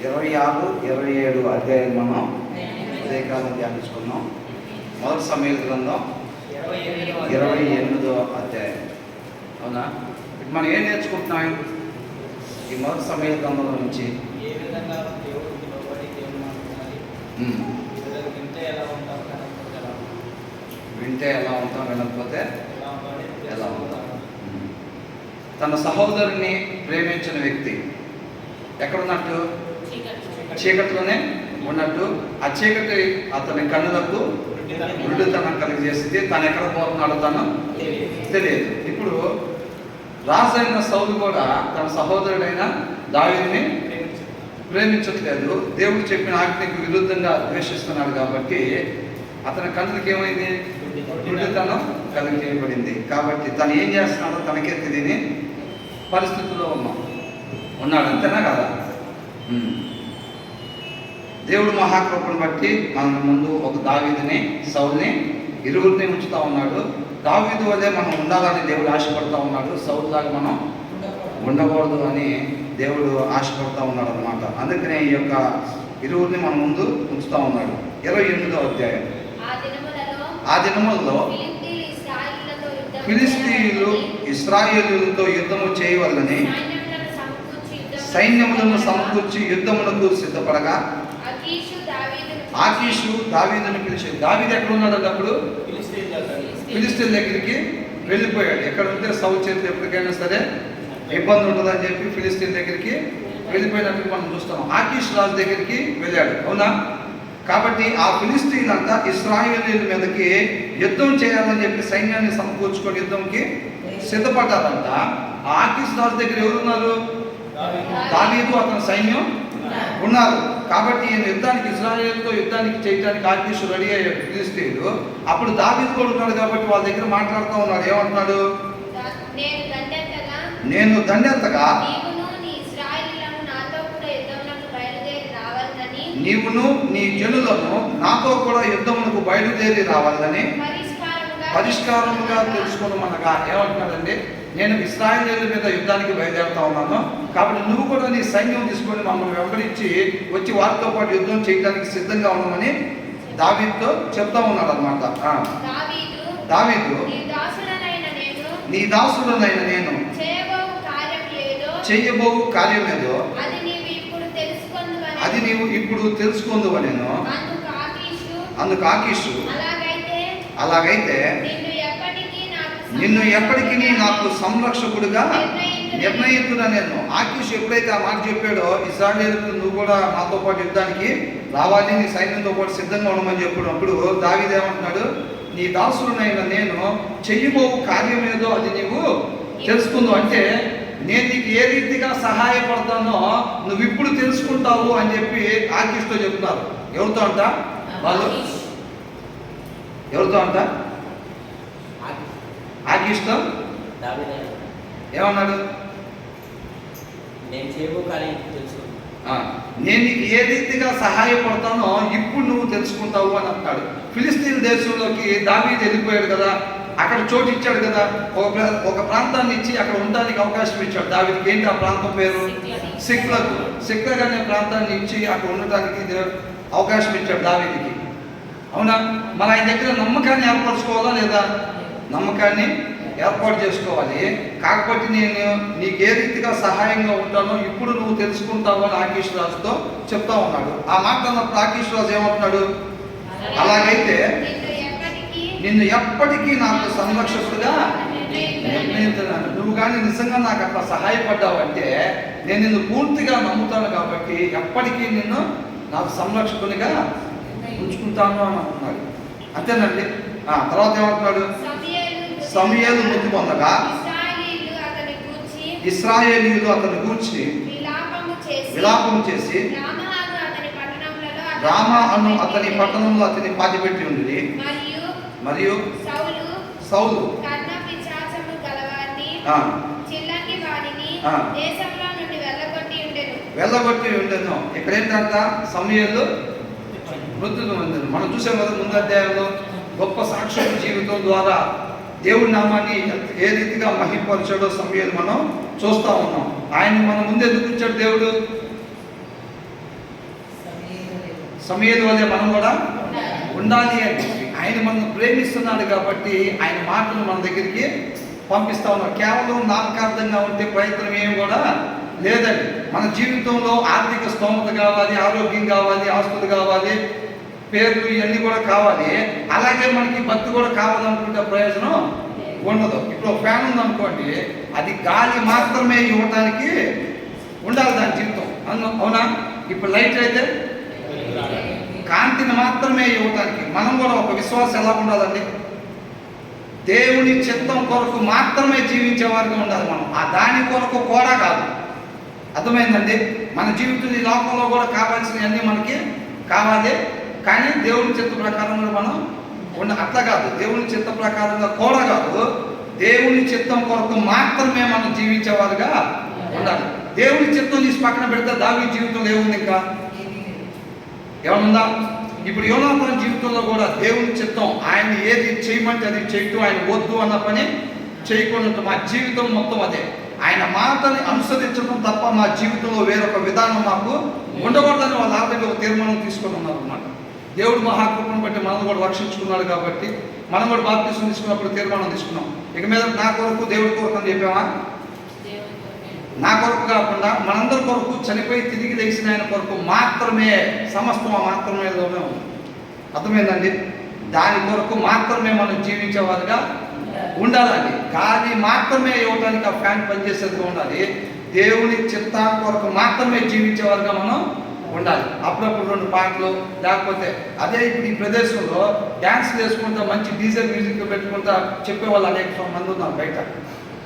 26, 27 అధ్యాయం మనం ఉదయకాలం ధ్యానించుకున్నాం. మొదటి సమూయేలు గ్రంథం 28వ అధ్యాయం. అవునా? మనం ఏం నేర్చుకుంటున్నాం ఈ మొదటి సమూయేలు గ్రంథంలో నుంచి? ఏ విధంగా దేవుడికి లోబడి దేవుని మాట్లాడాలి, వింటే ఎలా ఉంటాం, వినకపోతే ఎలా ఉంటాం. ఉంటాం. తన సహోదరుని ప్రేమించిన వ్యక్తి ఎక్కడున్నట్టు? చీకటిలోనే ఉన్నట్టు. ఆ చీకటి అతని కన్నులకు గుడ్డితనం కలిగజేసింది. తను ఎక్కడ పోతున్నాడో తను తెలియదు. ఇప్పుడు రాజైన సౌలు కూడా తన సహోదరుడైన దావీదుని ప్రేమించట్లేదు. దేవుడు చెప్పిన ఆజ్ఞకు విరుద్ధంగా ద్వేషిస్తున్నాడు కాబట్టి అతని కన్నులకు ఏమైంది? గుడ్డితనం కలిగజేయబడింది. కాబట్టి తను ఏం చేస్తున్నాడో తనకే తెలియని పరిస్థితుల్లో ఉన్నాడు. అంతేనా కదా? దేవుడు మహాకృపను బట్టి మన ముందు ఒక దావీదుని, సౌల్ని, ఇరువురిని ఉంచుతూ ఉన్నాడు. దావీదు వల్లే మనం ఉండాలని దేవుడు ఆశపడుతూ ఉన్నాడు. సౌలు లాగా మనం ఉండకూడదు అని దేవుడు ఆశపడుతూ ఉన్నాడు అనమాట. అందుకనే ఈ యొక్క ఇరువురిని మన ముందు ఉంచుతూ ఉన్నాడు. 28వ అధ్యాయం. ఆ దినములలో ఫిలిష్తీయులు ఇశ్రాయేలులతో యుద్ధము చేయవల్లని సైన్యములను సమకూర్చి యుద్ధములకు సిద్ధపడగా ఆకీషు దావీదుని పిలిచి, దావీదు ఎక్కడ ఉన్నాడు అప్పుడు? ఫిలిష్తీయుల దగ్గరికి వెళ్ళిపోయాడు. ఎక్కడ ఉంటే సౌలు చేతులు ఎప్పటికైనా సరే ఇబ్బంది ఉంటుందని చెప్పి ఫిలిష్తీయుల దగ్గరికి వెళ్ళిపోయినట్టు మనం చూస్తాం. ఆకీష్ రాజు దగ్గరికి వెళ్ళాడు. అవునా? కాబట్టి ఆ ఫిలిష్తీయులంతా ఇశ్రాయేలీయుల మీదకి యుద్ధం చేయాలని చెప్పి సైన్యాన్ని సమకూర్చుకొని యుద్ధంకి సిద్ధపడ్డారంట. ఆ ఆకీష్ రాజు దగ్గర ఎవరున్నారు? దావీదు అతని సైన్యం ఉన్నారు. కాబట్టి ఈయన యుద్ధానికి, ఇశ్రాయేలుతో యుద్ధానికి చేయడానికి ఆకీషు రెడీ అయ్యాడు ఫిలిష్తీయులు. అప్పుడు దావీదు కూడా ఉన్నాడు కాబట్టి వాళ్ళ దగ్గర మాట్లాడుతూ ఉన్నాడు. ఏమంటున్నాడు? నేను దండెత్తగా నీవును నీ జనులను నాతో కూడా యుద్ధమునకు బయలుదేరి రావాలని పరిష్కారముగా తెలుసుకోమనగా. ఏమంటున్నాడండి? నేను ఇశ్రాయేలీయుల మీద యుద్ధానికి బయలుదేరుతా ఉన్నాను కాబట్టి నువ్వు కూడా నీ సైన్యం తీసుకొని మమ్మల్ని వెంబడించి వచ్చి వారితో పాటు యుద్ధం చేయడానికి సిద్ధంగా ఉన్నామని దావీదుతో చెప్తా ఉన్నాడు అనమాట. దావీదు నీ దాసుడనైన నేను చేయబోవు కార్యం ఏదో అది నీవు ఇప్పుడు తెలుసుకుందువు నేను. అందుకు ఆకీషు అలాగైతే నిన్ను ఎప్పటికీ నాకు సంరక్షకుడుగా నిర్ణయితున్నా నేను. ఆకీషు ఎప్పుడైతే ఆ మాట చెప్పాడో ఇశ్రాయేలీయులకు నువ్వు కూడా నాతో పాటు యుద్ధానికి రావాలి, నీ సైన్యంతో పాటు సిద్ధంగా ఉండమని చెప్పినప్పుడు దావీదు ఏమంటున్నాడు? నీ దాసుడునైన నేను చెయ్యబోవు కార్యం ఏదో అది నీవు తెలుసుకుందు. అంటే నేను నీకు ఏ రీతిగా సహాయపడతానో నువ్వు ఇప్పుడు తెలుసుకుంటావు అని చెప్పి ఆకీష్తో చెప్తున్నారు. ఎవరితో అంట? వాళ్ళు ఎవరితో అంట? ఆకీష్తో ఏమన్నాడు? నేను నీకు ఏ రీతిగా సహాయపడతానో ఇప్పుడు నువ్వు తెలుసుకుంటావు అని అంటాడు. ఫిలిష్తీన్ దేశంలోకి దావీదు వెళ్ళిపోయాడు కదా, అక్కడ చోటు ఇచ్చాడు కదా, ఒక ప్రాంతాన్ని ఇచ్చి అక్కడ ఉండడానికి అవకాశం ఇచ్చాడు దావీదుకి. ఏంటి ఆ ప్రాంతం పేరు? సిక్లగ్ అనే ప్రాంతాన్ని ఇచ్చి అక్కడ ఉండటానికి అవకాశం ఇచ్చాడు దావీదుకి. అవునా? మన ఆయన దగ్గర నమ్మకాన్ని ఏర్పరచుకోవాలా లేదా? నమ్మకాన్ని ఏర్పాటు చేసుకోవాలి. కాకపోతే నేను నీకు ఏ రీతిగా సహాయంగా ఉంటానో ఇప్పుడు నువ్వు తెలుసుకుంటావు అని ఆకీష్ రాజుతో చెప్తా ఉన్నాడు. ఆ మాట అన్నప్పుడు ఆకీష్ రాజు ఏమంటున్నాడు? అలాగైతే నిన్ను ఎప్పటికీ నాకు సంరక్షకుడుగా నిర్ణయిస్తున్నాను. నువ్వు కానీ నిజంగా నాకు అట్లా సహాయపడ్డావు అంటే నేను నిన్ను పూర్తిగా నమ్ముతాను కాబట్టి ఎప్పటికీ నిన్ను నాకు సంరక్షకునిగా ఉంచుకుంటాను అని అంటున్నాడు. అంతేనండి. తర్వాత ఏమంటున్నాడు? సమూయేలు మృతి పొందగా ఇశ్రాయేలీయులు అతని గూర్చి విలాపము చేసి రామా అను అతని పట్టణంలో అతని పాతిపెట్టి ఉంది. మరియు సౌలు వెళ్ళగొట్టి ఉండేను. ఇక్కడ ఏంటంట? సమూయేలు మృతి పొందారు. మనం చూసాం కదా ముందు అధ్యాయంలో. గొప్ప సాక్షుల జీవితం ద్వారా దేవుడి నామాన్ని ఏ రీతిగా మహిమపరిచాడో సమూయేలు మనం చూస్తూ ఉన్నాం. ఆయన మన ముందు ఎందుకు ఇచ్చాడు దేవుడు? సమూయేలు వలె మనం కూడా ఉండాలి అని ఆయన మనల్ని ప్రేమిస్తున్నాడు కాబట్టి ఆయన మాటలు మన దగ్గరికి పంపిస్తా ఉన్నారు. కేవలం నామకార్థంగా ఉంటే ప్రయత్నం ఏమి కూడా లేదండి. మన జీవితంలో ఆర్థిక స్తోమత కావాలి, ఆరోగ్యం కావాలి, ఆస్తులు కావాలి, పేర్లు ఇవన్నీ కూడా కావాలి. అలాగే మనకి భక్తి కూడా కావాలనుకుంటే ప్రయోజనం ఉండదు. ఇప్పుడు ఫ్యాన్ ఉందనుకోండి, అది గాలి మాత్రమే ఇవ్వటానికి ఉండాలి దాని జీవితం, అవునా? ఇప్పుడు లైట్ అయితే కాంతిని మాత్రమే ఇవ్వటానికి. మనం కూడా ఒక విశ్వాసం ఎలా ఉండాలండి? దేవుని చిత్తం కొరకు మాత్రమే జీవించే వారిగా ఉండాలి మనం, ఆ దాని కొరకు కూడా కాదు. అర్థమైందండి? మన జీవితం ఈ లోకంలో కూడా కావాల్సినవన్నీ మనకి కావాలి, కానీ దేవుని చిత్త ప్రకారంగా మనం అట్లా కాదు. దేవుని చిత్త ప్రకారంగా కూడా కాదు, దేవుని చిత్తం కొరకు మాత్రమే మనం జీవించేవారుగా ఉండాలి. దేవుని చిత్తం తీసి పక్కన పెడితే దావీదు జీవితంలో ఏముంది? ఇంకా ఏమన్నా? ఇప్పుడు యోనాతాను జీవితంలో కూడా దేవుని చిత్తం, ఆయన ఏది చేయమంటే అది చేయటం, ఆయన వద్దు అన్న పని చేయకుండా మా జీవితం మొత్తం అదే. ఆయన మాటని అనుసరించడం తప్ప మా జీవితంలో వేరొక విధానం మాకు ఉండకూడదని వాళ్ళు ఆల్రెడీ ఒక తీర్మానం తీసుకొని ఉన్నారు అన్నమాట. దేవుడు మహాకృపను బట్టి మనం కూడా రక్షించుకున్నాడు కాబట్టి మనం కూడా బాప్తిసం తీసుకున్నప్పుడు తీర్మానం తీసుకున్నాం. ఇక మీద నా కొరకు దేవుడి కొరకు అని చెప్పామా? నా కొరకు కాకుండా మనందరి కొరకు చనిపోయి తిరిగి లేచిన ఆయన కొరకు మాత్రమే, సమస్తం మాత్రమేలోనే ఉంది. అర్థమైందండి? దాని కొరకు మాత్రమే మనం జీవించేవారుగా ఉండాలండి. గాలి మాత్రమే ఇవ్వడానికి ఆ ఫ్యాన్ పనిచేసేదిగా ఉండాలి. దేవుని చిత్తం కొరకు మాత్రమే జీవించేవారుగా మనం ఉండాలి. అప్పుడప్పుడు 2 పాటలు, లేకపోతే అదే ఇప్పుడు ఈ ప్రదేశంలో డ్యాన్స్లు వేసుకుంటా మంచి డీజల్ మ్యూజిక్ పెట్టుకుంటా చెప్పేవాళ్ళు అనేక మంది ఉన్నారు బయట.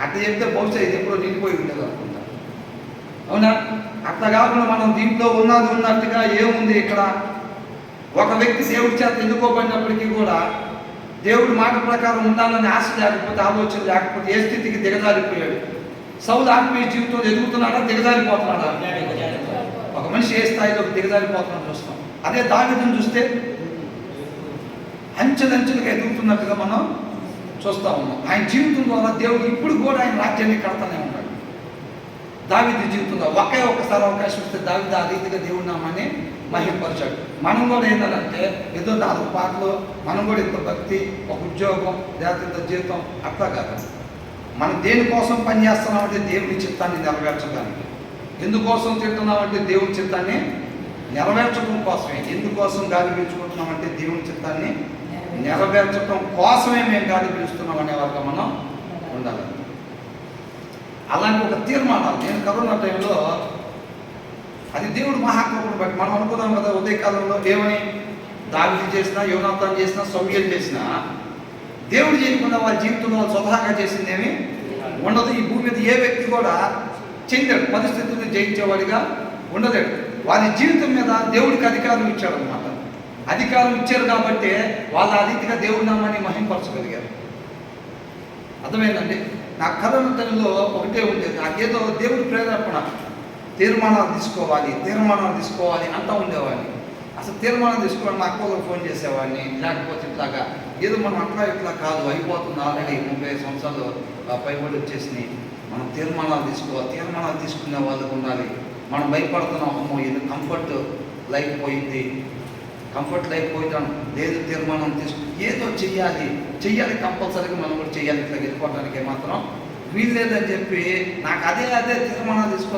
అట్లా చెప్తే బహుశా ఇది ఎప్పుడో నిండిపోయి ఉండేది అనుకుంటా, అవునా? అట్లా కాకుండా మనం దీంట్లో ఉన్నట్టుగా ఏముంది ఇక్కడ? ఒక వ్యక్తి దేవుడి చేత ఎన్నుకోబడినప్పటికీ కూడా దేవుడి మాట ప్రకారం ఉండాలని ఆశ లేకపోతే, ఆలోచన లేకపోతే ఏ స్థితికి దిగజారిపోయాడు. సౌలు ఆత్మీయ జీవితంలో ఎదుగుతున్నాడా, దిగజారిపోతున్నాడా? ఒక మనిషి ఏ స్థాయిలో దిగజారిపోతున్నాడు చూస్తాం. అదే దావీదును చూస్తే అంచెలంచెలుగా ఎదుగుతున్నట్టుగా మనం చూస్తూ ఉన్నాం. ఆయన జీవితం ద్వారా దేవుడు ఇప్పుడు కూడా ఆయన రాజ్యాన్ని కడతానే ఉన్నాడు. దావీదు జీవితంలో ఒక్కసారి అవకాశం ఇస్తే దావీదు ఆ రీతిగా దేవుడి నామాన్ని మహిమపరిచాడు. మనం కూడా ఏంటంటే ఏదో 4 పాటలు, మనం కూడా ఇంత భక్తి, ఒక ఉద్యోగం, లేదా ఇంత జీవితం అట్లా కాదు. మనం దేనికోసం పని చేస్తున్నామంటే దేవుని చిత్తాన్ని నెరవేర్చడానికి. ఎందుకోసం తింటున్నామంటే దేవుని చిత్తాన్ని నెరవేర్చడం కోసమే. ఎందుకోసం గాలి పీల్చుకుంటున్నామంటే దేవుని చిత్తాన్ని నెరవేర్చడం కోసమే మేము గాలి పీలుస్తున్నాం అనేవారుగా మనం ఉండాలి. అలాంటి ఒక తీర్మానాలు, నేను కరోనా టైంలో అది దేవుడు మహాకృపను బట్టి మనం అనుకున్నాం కదా, ఉదయకాలంలో ఏమని దావీదు చేసినా, యోనాతాను చేసినా, సమూయేలు చేసినా దేవుడు చేయకుండా వారి జీవితంలో వాళ్ళు స్వతహాగా చేసిందేమి ఉండదు. ఈ భూమి మీద ఏ వ్యక్తి కూడా చెందాడు, పరిస్థితులను జయించేవాడిగా ఉండలేడు. వారి జీవితం మీద దేవుడికి అధికారం ఇచ్చాడు అనమాట. అధికారం ఇచ్చారు కాబట్టి వాళ్ళు ఆ రీతిగా దేవుడి నామాన్ని మహింపరచగలిగారు. అర్థమైందండి? నా కరోనా టైంలో ఒకటే ఉండేది, నాకేదో దేవుడి ప్రేరేపణ, తీర్మానాలు తీసుకోవాలి అంటూ ఉండేవాడిని. అసలు తీర్మానం తీసుకోవడం నాకు కూడా ఫోన్ చేసేవాడిని. లేకపోతే ఇట్లాగా ఏదో మనం ఇట్లా కాదు, అయిపోతుంది, ఆల్రెడీ 35 సంవత్సరాలు పైబడి వచ్చేసినాయి, మనం తీర్మానాలు తీసుకునే వాళ్ళకు ఉండాలి. మనం భయపడుతున్నాం, అమ్మో ఇది కంఫర్ట్ లైఫ్ పోయింది లేదు, తీర్మానం ఏదో చెయ్యాలి కంపల్సరీగా మనం కూడా చెయ్యాలి. ఇట్లా వెళ్ళిపోవడానికి మాత్రం వీల్లేదని చెప్పి నాకు అదే తీర్మానాలు తీసుకో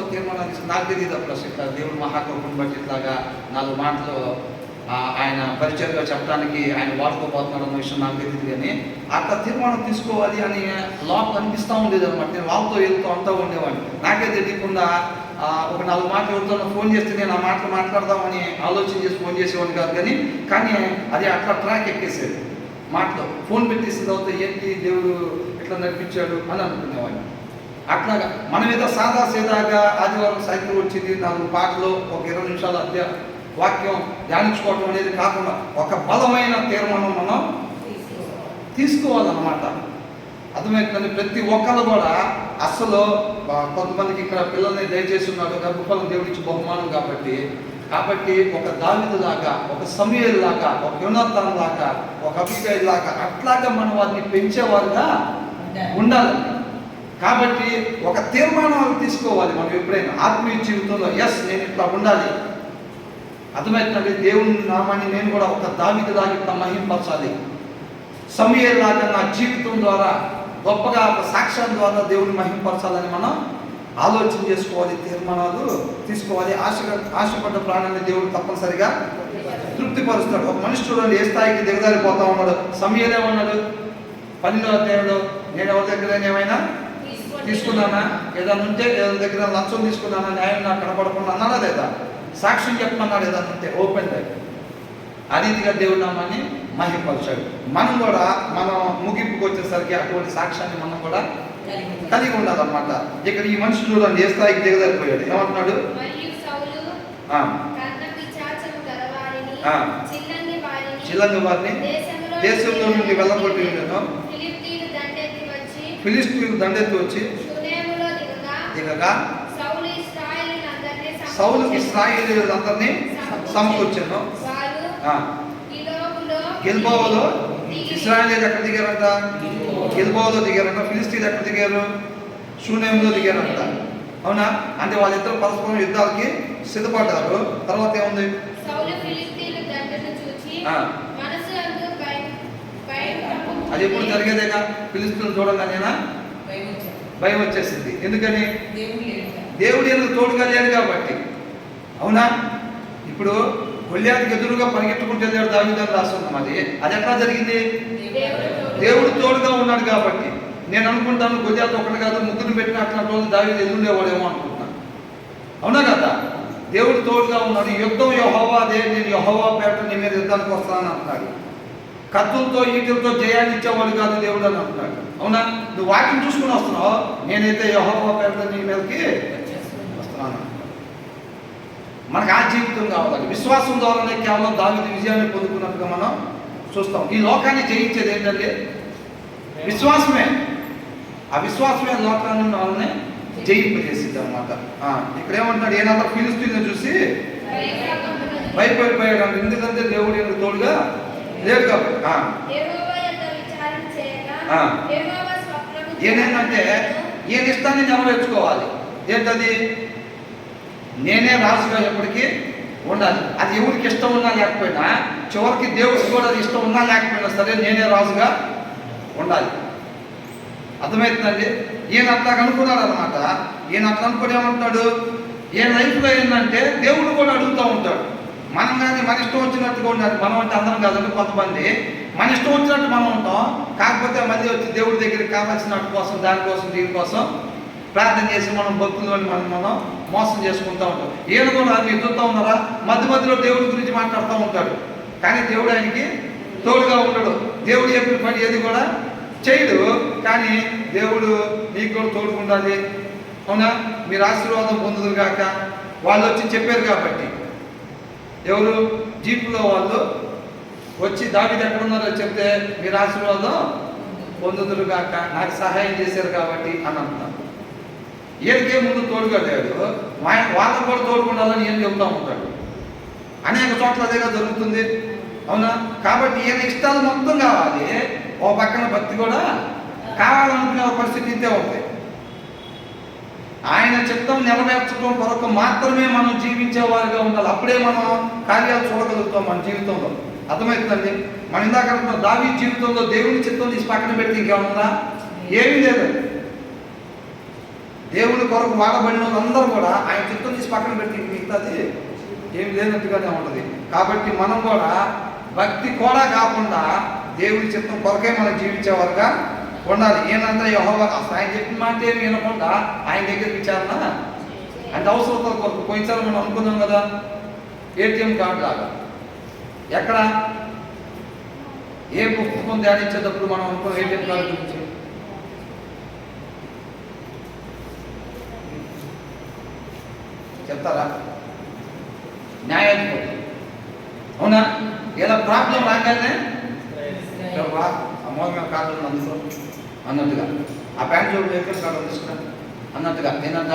నాకు తెలియదు అప్పుడు అసలు ఇట్లా దేవుడు మహాకృపను బట్టి ఇట్లాగా 4 మాటలు ఆయన పరిచయంగా చెప్పడానికి ఆయన వాడుకోబోతున్నాడు అన్న విషయం నాకు తెలియదు. కానీ అట్లా తీర్మానం తీసుకోవాలి అని లోపల అనిపిస్తూ ఉండేది అనమాట. నేను వాళ్ళతో వెళ్తూ అంటూ ఉండేవాడిని. నాకే తెలియకుండా ఒక 4 మాటలు ఎవరితో ఫోన్ చేస్తే నేను ఆ మాటలు మాట్లాడదామని ఆలోచన చేసి ఫోన్ చేసేవాడిని కాదు. కానీ అది అట్లా ట్రాక్ ఎక్కేసేది. మాటలో ఫోన్ పెట్టేసిన తర్వాత ఏంటి దేవుడు ఎట్లా నడిపించాడు అని అనుకునేవాడిని. అట్లాగా మనం ఏదో సీదాగా ఆదివారం సాయంత్రం వచ్చింది 4 పాటలు ఒక 20 నిమిషాలు వాక్యం ధ్యానించుకోవటం అనేది కాకుండా ఒక బలమైన తీర్మానం మనం తీసుకోవాలన్నమాట. అర్థమవుతుందని ప్రతి ఒక్కరు కూడా అసలు కొంతమందికి ఇక్కడ పిల్లల్ని దయచేసి ఉన్నాడు, గర్భఫలం దేవుడిచ్చి బహుమానం కాబట్టి ఒక దావీదు లాగా, ఒక సమూయేలు లాగా, ఒక యోనాతాను లాగా, ఒక అబీగైలు లాగా అట్లాగా మనం వారిని పెంచేవారుగా ఉండాలి. కాబట్టి ఒక తీర్మానాలు తీసుకోవాలి మనం ఎప్పుడైనా ఆత్మీయ జీవితంలో. నేను ఇట్లా ఉండాలి, అర్థమవుతుందండి. దేవుని నామాన్ని నేను కూడా ఒక దావీదులాగా ఇట్లా మహింపరచాలి. సమూయేలులాగా నా జీవితం ద్వారా గొప్పగా ఒక సాక్ష్యం ద్వారా దేవుని మహింపరచాలని మనం ఆలోచన చేసుకోవాలి, తీర్మానాలు తీసుకోవాలి. ఆశపడ్డ ప్రాణాన్ని దేవుడు తప్పనిసరిగా తృప్తిపరుస్తాడు. ఒక మనిషి చూడండి ఏ స్థాయికి దిగజారిపోతా ఉన్నాడు. సమూయేలు ఏమన్నాడు? 12వ అధ్యాయంలో, నేను ఎవరి దగ్గర ఏమైనా తీసుకున్నానా, ఏదైనా ఉంటే ఏదైనా దగ్గర లంచం తీసుకున్నానా, న్యాయం నాకు కనపడకుండా అన్నాడా లేదా? సాక్ష్యం చెప్పమన్నాడు ఏదైనా ఉంటే ఓపెన్ గా. ఆ రీతిగా దేవుడి నామాన్ని మహిమపరిచాడు. మనం కూడా మనం ముగింపుకు వచ్చేసరికి అటువంటి సాక్ష్యాన్ని మనం కూడా కలిగి ఉండాలన్నమాట. ఇక్కడ ఈ మనిషి చూడండి ఏ స్థాయికి దిగజారిపోయాడు. ఏమంటున్నాడు? చిల్లంగి వారిని దేశంలో నుండి వెళ్ళగొట్టి ఉండను. ఫిలిష్తీయులు దండెత్తి వచ్చి దిగగా సౌలు ఇశ్రాయేలీయులందరినీ సమకూర్చాను. గిల్బోవలో ఇశ్రాయేలీయులు ఎక్కడ దిగారంట? గిల్బోవలో దిగారంట. ఫిలిష్తీయులు ఎక్కడ దిగారు? షూనేములో దిగారంట. అవునా? అంటే వాళ్ళిద్దరు పరస్పరం యుద్ధాలకి సిద్ధపడ్డారు. తర్వాత ఏముంది? అది ఎప్పుడు జరిగేదేగా. ఫిలిష్తీయులు చూడగానేనా భయం వచ్చేసింది. ఎందుకని? దేవుడు ఎందుకు తోడుగా లేడు కాబట్టి. అవునా? ఇప్పుడు గొల్యాతుకి ఎదురుగా పరిగెట్టుకుంటూ వెళ్ళాడు దావీదు అని రాస్తున్నాం. అది ఎట్లా జరిగింది? దేవుడు తోడుగా ఉన్నాడు కాబట్టి. నేను అనుకుంటాను గొల్యాతు ఒకటి కాదు ముగ్గురు పెట్టిన అట్లాంటి రోజు దావీదు ఎదురుండేవాడేమో అనుకుంటున్నాను. అవునా కదా? దేవుడు తోడుగా ఉన్నాడు. యుద్ధం యెహోవాదే, నేను యెహోవా పేరట నీ మీద యుద్ధానికి వస్తానని అంటున్నాడు. కత్తులతో ఈటలతో జయాన్ని ఇచ్చేవాడు కాదు దేవుడు అని అంటున్నాడు. అవునా? నువ్వు వాటిని చూసుకుని వస్తున్నావు. నేనైతే యెహోవా పేరట నీ మీదకి వస్తున్నాను. మనకు ఆ జీవితం కావాలండి. విశ్వాసం ద్వారానే కేవలం దావీదు విజయాన్ని పొందుకున్నట్టుగా మనం చూస్తాం. ఈ లోకాన్ని జయించేది ఏంటంటే విశ్వాసమే. ఆ విశ్వాసమే లోకాన్ని వాళ్ళని జయింపజేసింది అనమాట. ఇక్కడ ఏమంటాడు? ఏనాడు ఫిలిష్తీయులను చూసి భయపడిపోయాడు. ఎందుకంటే దేవుడు ఎందుకు తోడుగా లేడు కాబట్టి. ఏనేంటంటే ఈయన ఇష్టాన్ని నెరవేర్చుకోవాలి. ఏంటది? నేనే రాజుగా ఎప్పటికీ ఉండాలి. అది ఎవరికి ఇష్టం ఉన్నా లేకపోయినా, చివరికి దేవుడికి కూడా ఇష్టం ఉన్నా లేకపోయినా సరే నేనే రాజుగా ఉండాలి. అర్థమవుతుందండి? ఈయన అట్లా అనుకున్నాడు అనమాట. ఈయన అట్లా అనుకుని ఏమంటాడు? ఏ లైఫ్లో ఏంటంటే దేవుడు కూడా అడుగుతూ ఉంటాడు. మనం కానీ మన ఇష్టం వచ్చినట్టుగా ఉండాలి. మనం అంటే అందరం కాదండి, కొంతమంది మన ఇష్టం వచ్చినట్టు మనం ఉంటాం. కాకపోతే మళ్ళీ వచ్చి దేవుడి దగ్గరికి కావాల్సినట్టు కోసం, దానికోసం, దీనికోసం ప్రార్థన చేసి మనం భక్తులని మనం మోసం చేసుకుంటూ ఉంటాం. ఈయన కూడా మీరు చూస్తూ ఉన్నారా? మధ్య మధ్యలో దేవుడి గురించి మాట్లాడుతూ ఉంటాడు. కానీ దేవుడు ఆయనకి తోడుగా ఉండడు. దేవుడు చెప్పిన పని ఏది కూడా చేయడు. కానీ దేవుడు నీకు కూడా తోడుగా ఉండాలి. అవునా? మీరు ఆశీర్వాదం పొందుదురు కాక. వాళ్ళు వచ్చి చెప్పారు కాబట్టి, ఎవరు? జీపులో వాళ్ళు వచ్చి దావీదు ఎక్కడున్నారో చెప్తే మీరు ఆశీర్వాదం పొందుదురు కాక, నాకు సహాయం చేశారు కాబట్టి అని అంటున్నారు. ఈయనకే ముందు తోడుగా లేడు, వాళ్ళకు కూడా తోడుకుండాలని ఈయన చెబుతూ ఉంటాడు. అనేక చోట్ల అదేగా జరుగుతుంది. అవునా? కాబట్టి ఈయన ఇష్టాలు మొత్తం కావాలి, ఓ పక్కన భక్తి కూడా కావాలనుకునే ఒక పరిస్థితి ఇంతే ఉంది. ఆయన చిత్తం నెరవేర్చడం కొరకు మాత్రమే మనం జీవించేవారిగా ఉండాలి. అప్పుడే మనం కార్యాలు చూడగలుగుతాం మన జీవితంలో. అర్థమవుతుందండి? మనం ఇందాక దావీదు జీవితంలో దేవుని చిత్తం తీసి పక్కన పెడితే ఇంకేమన్నా ఏమీ లేదు. దేవుని కొరకు వాడబడిన వాళ్ళందరూ కూడా ఆయన చిత్తం తీసి పక్కన పెడితే మిగతాది ఏమి లేనట్టుగానే ఉంటుంది. కాబట్టి మనం కూడా భక్తి కూడా కాకుండా దేవుని చిత్తం కొరకే మనం జీవించేవారుగా ఉండాలి. ఈయనంతా యెహోవా అసలు ఆయన చెప్పిన మాట ఏమి వినకుండా ఆయన దగ్గర విచారణ అంటే అవసరతల కొరకు. పోయినసారి మనం అనుకున్నాం కదా, ఏటీఎం కార్డు లాగా. ఎక్కడ ఏ పుస్తకం ధ్యానించేటప్పుడు మనం అనుకున్నాం ఏటీఎం కార్డు గురించి. చెప్తారా? న్యాయాధిపతి. అవునా? ఏదో ప్రాబ్లం రాగానే అమోఘమైన కార్డు అందుకో అన్నట్టుగా, ఆ ప్యాంట్ జోడు ఏటీఎం కార్డు తీసుకురా అన్నట్టుగా. ఏంటంట?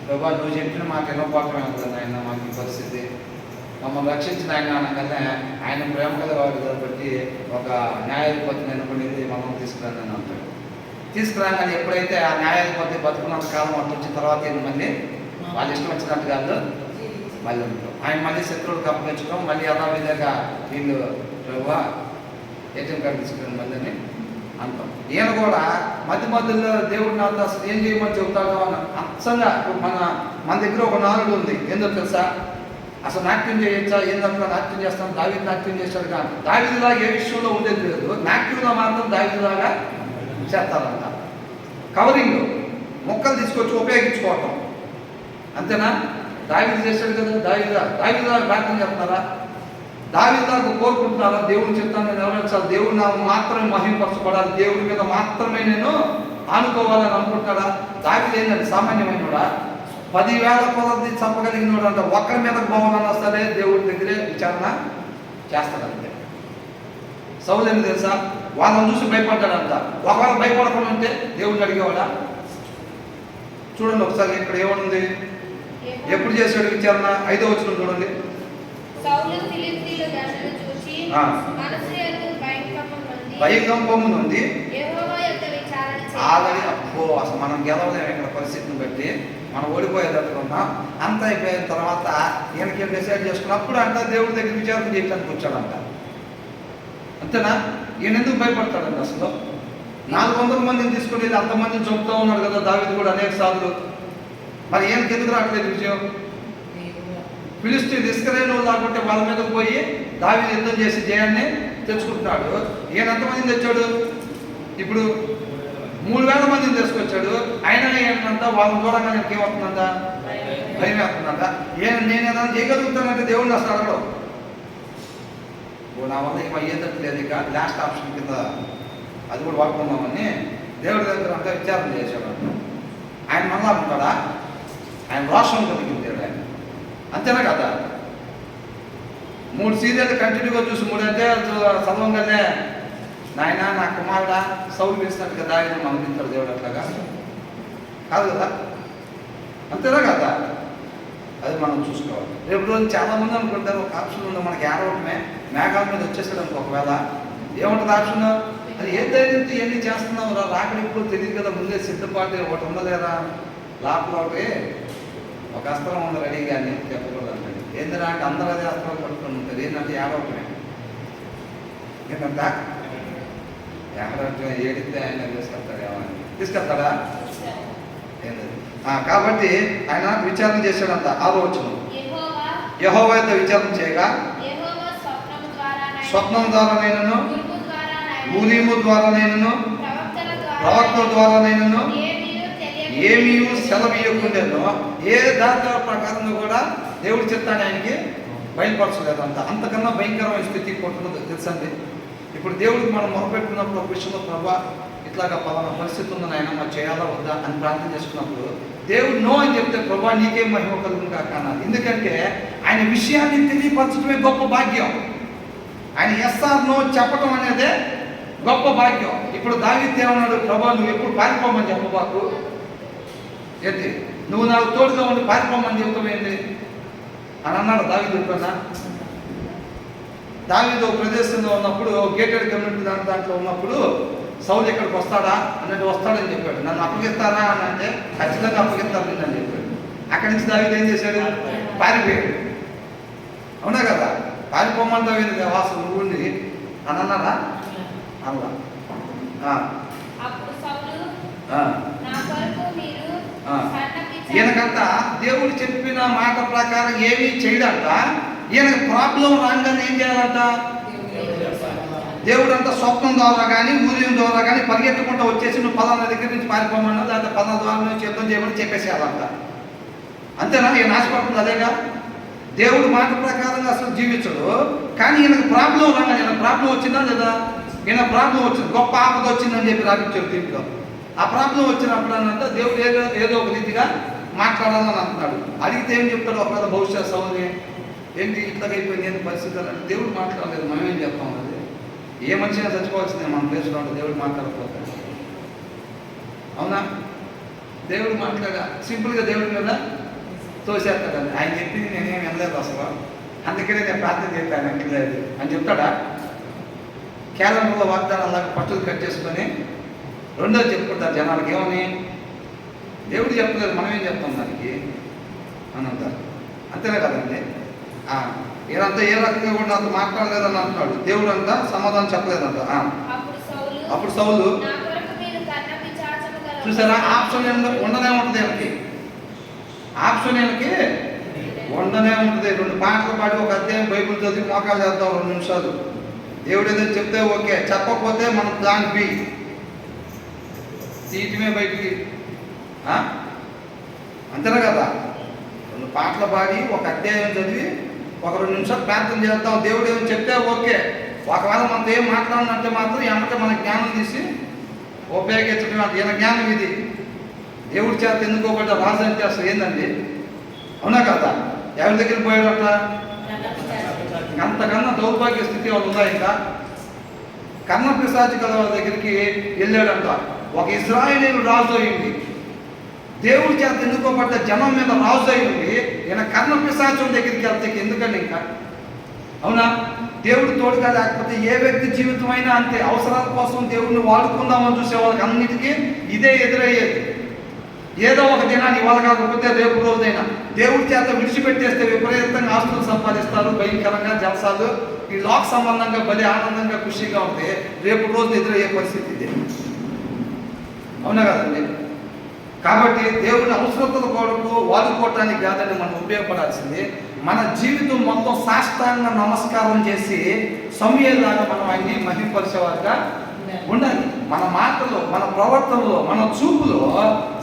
ప్రభా నువ్వు చెప్పిన మాట వినపోవటమే ఉంటుంది ఆయన, మాకు ఈ పరిస్థితి మమ్మల్ని రక్షించిన ఆయన అనగానే ఆయన ప్రేమ కల బట్టి ఒక న్యాయాధిపతిని ఎన్నుకునేది మమ్మల్ని తీసుకురాని అంటాడు. తీసుకురాగానే ఎప్పుడైతే ఆ న్యాయాధిపతి బతుకున్నంత కాలం అటు వచ్చిన తర్వాత మళ్ళీ వాళ్ళు ఇష్టం వచ్చినట్టు కాదు మళ్ళీ ఉంటాం. ఆయన మళ్ళీ శత్రువులకు అప్పగించడం, మళ్ళీ యథావిధిగా వీళ్ళు ప్రభువా ఏటీఎం కార్డు తీసుకుని మళ్ళీ అని అంటాం. ఈయన కూడా మధ్య మధ్యలో దేవుడు నాతో అసలు ఏం చేయమని చెబుతాడో అని అచ్చంగా మన దగ్గర ఒక నాలుగు ఉంది. ఏందో తెలుసా, అసలు నాట్యం చేయొచ్చా, ఏంటంటే నాట్యం చేస్తాను, దావీదు నాట్యం చేశాడు కానీ దావీదులాగా ఏ విషయంలో ఉండేది లేదు, నాట్యంలో మాత్రం దావీదులాగా చేస్తారంట. కవరింగ్ మొక్కలు తీసుకొచ్చి ఉపయోగించుకోవటం అంతేనా? దావీదు చేశాడు కదా, దావీదులాగా ప్రార్థన చేస్తున్నారా, దావీదులాగా కోరుకుంటున్నారా, దేవుని చిత్తాన్ని నెరవేర్చాలి, దేవుడు నా మాత్రమే మహిమపరచబడాలి, దేవుడి మీద మాత్రమే నేను ఆనుకోవాలని అనుకుంటాడా? దావీదు ఏంటంటే సామాన్యమైనడా, 10,000 కొలది చంపగలిగినోడు అంట. ఒక్కరి మీదకు పోవాలన్నా సరే దేవుడి దగ్గరే విచారణ చేస్తాడంతే. సౌలు ఏంటి తెలుసా, వాళ్ళని చూసి భయపడ్డాడంట. ఒకవేళ భయపడకుండా ఉంటే దేవుడిని అడిగేవాడా? చూడండి ఒకసారి ఇక్కడ ఏమనుంది, ఎప్పుడు చేశాడు విచారణ? 5వ వచనం చూడండి. భయకంపము నుండి ఆల్రెడీ అబ్బో అసలు మనం గెలవలేము ఇక్కడ పరిస్థితిని బట్టి, మనం ఓడిపోయేటట్టుకున్నాం. అంత అయిపోయిన తర్వాత ఈయనకి డిసైడ్ చేసుకున్నప్పుడు అంట దేవుడి దగ్గర విచారణ చేయడానికి వచ్చాడంట. అంతేనా? ఈయన ఎందుకు భయపడతాడంట? అసలు 400 మందిని తీసుకుని వెళ్ళి అంతమందిని చంపుతూ ఉన్నాడు కదా దావీదు కూడా అనేక సార్లు. మరి ఈయనకి ఎందుకు రావట్లేదు విజయం? ఫిలిష్తీయులు ఇస్రాయేలు లేకుంటే వాళ్ళ మీద పోయి దావీదు యుద్ధం చేసి జయాన్ని తెచ్చుకుంటున్నాడు. ఈయన ఎంతమందిని తెచ్చాడు? ఇప్పుడు 3,000 మందిని తీసుకొచ్చాడు. అయినా ఏంటంట వాళ్ళని చూడగానే ఏమవుతుందంట? భయం వేస్తుందంట. నేను ఏదైనా చేయగలుగుతానంటే దేవుడిని అసలు అడగడం. నా వల్ల ఏమో అయ్యేటట్టు లేదు, ఇక లాస్ట్ ఆప్షన్ కింద అది కూడా వాడుకుందామని దేవుడి దగ్గర అంతా విచారణ చేశాడు. ఆయన మళ్ళా ఉంటాడా? ఆయన రోషం కలిగింది ఆయన, అంతేనా కదా? 3 సీరియల్ కంటిన్యూగా చూసి 3 అంటే చదవంగానే నాయన నా కుమారుడా సౌలు పిలిచినట్టు కదా ఆయన మనకింటాడు దేవుడు అట్లాగా కాదు కదా? అంతేనా కదా? అది మనం చూసుకోవాలి. రేపు రోజు చాలామంది అనుకుంటారు ఒక ఆప్షన్ ఉంది మనకి, ఏడవటమే, మేఘాల మీద వచ్చేసాడు ఒకవేళ ఏముంటుంది ఆప్షన్? అది ఏ ధైర్యంతో ఎన్ని చేస్తున్నావు రా, రాకడి ఇప్పుడు తెలియదు కదా, ముందే సిద్ధపాటు ఒకటి ఉండలేరా, లోపల ఒకటి ఒక అస్త్రం ఉంది రెడీగా అని చెప్పకూడదు అంటే ఏంటంటే అంటే అందరూ అదే అస్త్రాలు పట్టుకుని ఉంటుంది. ఏంటంటే ఏడవటమే. ఏంటంటే ఏడవటమే, ఏడితే ఆయన తీసుకెళ్తాడు, ఏమని తీసుకెళ్తాడా? ఏంటది? కాబట్టి ఆయన విచారణ చేశాడంట. 6వ వచనం, యెహోవా యొద్ద విచారణ చేయగా స్వప్నం ద్వారానైనను ఊరీము ద్వారానైనను ప్రవక్తల ద్వారానైనను ఏమీ సెలవీయకుండాను ఏ దాని ప్రకారంగా కూడా దేవుడి చిత్తాన్ని ఆయనకి బయలుపరచలేదంట. అంతకన్నా భయంకరమైన స్థితి కొట్టున్నది తెలుసండి. ఇప్పుడు దేవుడికి మనం మొరపెట్టుకున్నప్పుడు ఒక విషయంలో ప్రభా ఇట్లాగా పలానా పరిస్థితి ఉందని ఆయన మరి చేయాలా వద్దా అని ప్రార్థన చేసుకున్నప్పుడు దేవుడు నో అని చెప్తే ప్రభా నీకేం మహిమ కలుగును కాక అన్నారు. ఎందుకంటే ఆయన విషయాన్ని తెలియపరచడమే గొప్ప భాగ్యం. ఆయన ఎస్ ఆర్ నో చెప్పడం అనేదే గొప్ప భాగ్యం. ఇప్పుడు దావీదు ఏమన్నాడు? ప్రభా నువ్వు ఎప్పుడు పారిపోమని చెప్పబాకు, ఏంటి నువ్వు నాకు తోడుగా ఉండి పారిపోమని చెప్తామేంటి అని అన్నాడు దావీదు. ఎప్పుడన్నా దావీదు ప్రదేశంలో ఉన్నప్పుడు గేటెడ్ కమ్యూనిటీ దాంట్లో ఉన్నప్పుడు సౌలు ఇక్కడికి వస్తాడా అన్నట్టు వస్తాడని చెప్పాడు. నన్ను అప్పగిస్తారా అని అంటే ఖచ్చితంగా అప్పగిస్తాను అని చెప్పాడు. అక్కడి నుంచి దావీదు ఏం చేశాడు? పారిపోయాడు. అవునా కదా? పారిపోమంటావు ఏంటి వాసు నువ్వు అని అన్నారా? అలా ఈయనకంతా దేవుడు చెప్పిన మాట ప్రకారం ఏమీ చేయడంట. ఈయనకు ప్రాబ్లం రాగానే ఏం చేయాలంట? దేవుడు అంతా స్వప్నం ద్వారా కానీ ఊరియం ద్వారా కానీ పరిగెట్టుకుంటూ వచ్చేసి నువ్వు పలానా దగ్గర నుంచి పారిపోమన్నా లేకపోతే పలానా ద్వారా నుంచి యుద్ధం చేయమని చెప్పేసేయాలంట. అంతేనా? ఈయన ఆశపడుతుంది అదేగా. దేవుడు మాట ప్రకారంగా అసలు జీవించడు. కానీ ఈయనకు ప్రాబ్లం రాగానే, ఈయన ప్రాబ్లం వచ్చిందా లేదా? ఈయన ప్రాబ్లం వచ్చింది, గొప్ప ఆపద వచ్చిందని చెప్పి రాపించాడు దీంట్లో. ఆ ప్రాబ్లం వచ్చినప్పుడు అనంతా దేవుడు ఏదో ఒక రీతిగా మాట్లాడాలని అంటున్నాడు. అడిగితే ఏం చెప్తాడు? ఒకవేళ భవిష్యత్ సౌని ఏంటి ఇట్లాగ అయిపోయింది ఏంటి పరిస్థితి అంటే దేవుడు మాట్లాడలేదు, మనమేం చెప్తాం? అది ఏ మనిషి అయినా చచ్చిపోవాల్సిందే మన ప్లేస్లో ఉంటే దేవుడు మాట్లాడకపోతే. అవునా? దేవుడు మాట్లాడా సింపుల్గా దేవుడి మీద తోసేస్తాడండి. ఆయన చెప్పింది నేనేం వినలేదు అసలు, అందుకనే నేను ప్రార్థన చేస్తాను అంటలేదు అని చెప్తాడా? కేరళలో వాగ్దానం అలాగే పట్టులు కట్ చేసుకొని రెండోది చెప్పుకుంటారు జనాలకి. ఏమని? దేవుడు చెప్పలేదు, మనమేం చెప్తాం దానికి అని అంటారు. అంతేనే కదండి. ఈయనంతా ఏ రకంగా కూడా నాతో మాట్లాడలేదని అంటున్నాడు. దేవుడు అంతా సమాధానం చెప్పలేదంట. అప్పుడు సౌలు చూసారా, ఆప్షన్ ఉండనే ఉంటుంది వీళ్ళకి, ఆప్షన్ వీళ్ళకి ఉండనే ఉంటుంది. 2 పాటలు పాడి ఒక అధ్యాయం బైబిల్ చదివి మోకాలు చేద్దాం 2 నిమిషాలు. దేవుడు ఏదైనా చెప్తే ఓకే, చెప్పకపోతే మనం ప్లాన్ బి తీయటమే బయటికి. అంతేనా కదా, 2 పాటలు పాడి ఒక అధ్యాయం చదివి ఒక 2 నిమిషాలు ప్రార్థన చేద్దాం. దేవుడు ఏమైనా చెప్తే ఓకే. ఒకవేళ మనతో ఏం మాట్లాడినంటే మాత్రం ఏమంటే మన జ్ఞానం తీసి ఉపయోగించడం, ఈయన జ్ఞానం ఇది. దేవుడి చేత ఎన్నుకోబడ్డ రాజు అంటే అసలు ఏందండి? అవునా కదా? ఎవరి దగ్గరికి పోయాడట? అంతకన్నా దౌర్భాగ్య స్థితి వాళ్ళు ఉందా? ఇంకా కన్న పిశాచి గల వాళ్ళ దగ్గరికి వెళ్ళాడంట. ఒక ఇశ్రాయేలు రాజు అయింది, దేవుడి చేత ఎన్నుకోబడ్డ జనం మీద రాజు అయింది. ఈయన కన్న పిశాచుల దగ్గరికి వెళ్తే ఎందుకండి ఇంకా? అవునా? దేవుడు తోడుగా లేకపోతే ఏ వ్యక్తి జీవితం అయినా అంతే. అవసరాల కోసం దేవుడిని వాడుకుందామని చూసే వాళ్ళకి అన్నిటికీ ఇదే ఎదురయ్యేది. ఏదో ఒక దినాన్ని ఇవాళ కాకపోతే రేపు రోజైనా దేవుడి చేత విడిచిపెట్టేస్తే విపరీతంగా ఆస్తులు సంపాదిస్తారు, భయంకరంగా జలసాలు, ఈ లోక సంబంధంగా బలి ఆనందంగా ఖుషిగా ఉంటే రేపు రోజు ఎదురయ్యే పరిస్థితి ఇదే. అవునా కదండి? కాబట్టి దేవుని అవసరతల కొరకు వాడుకోవటానికి కాదని మనం ఉపయోగపడాల్సింది. మన జీవితం మొత్తం సాష్టాంగ నమస్కారం చేసి సమయంలాగా మనం ఆయన్ని మహింపరిచేవారుగా ఉండాలి. మన మాటలో, మన ప్రవర్తనలో, మన చూపులో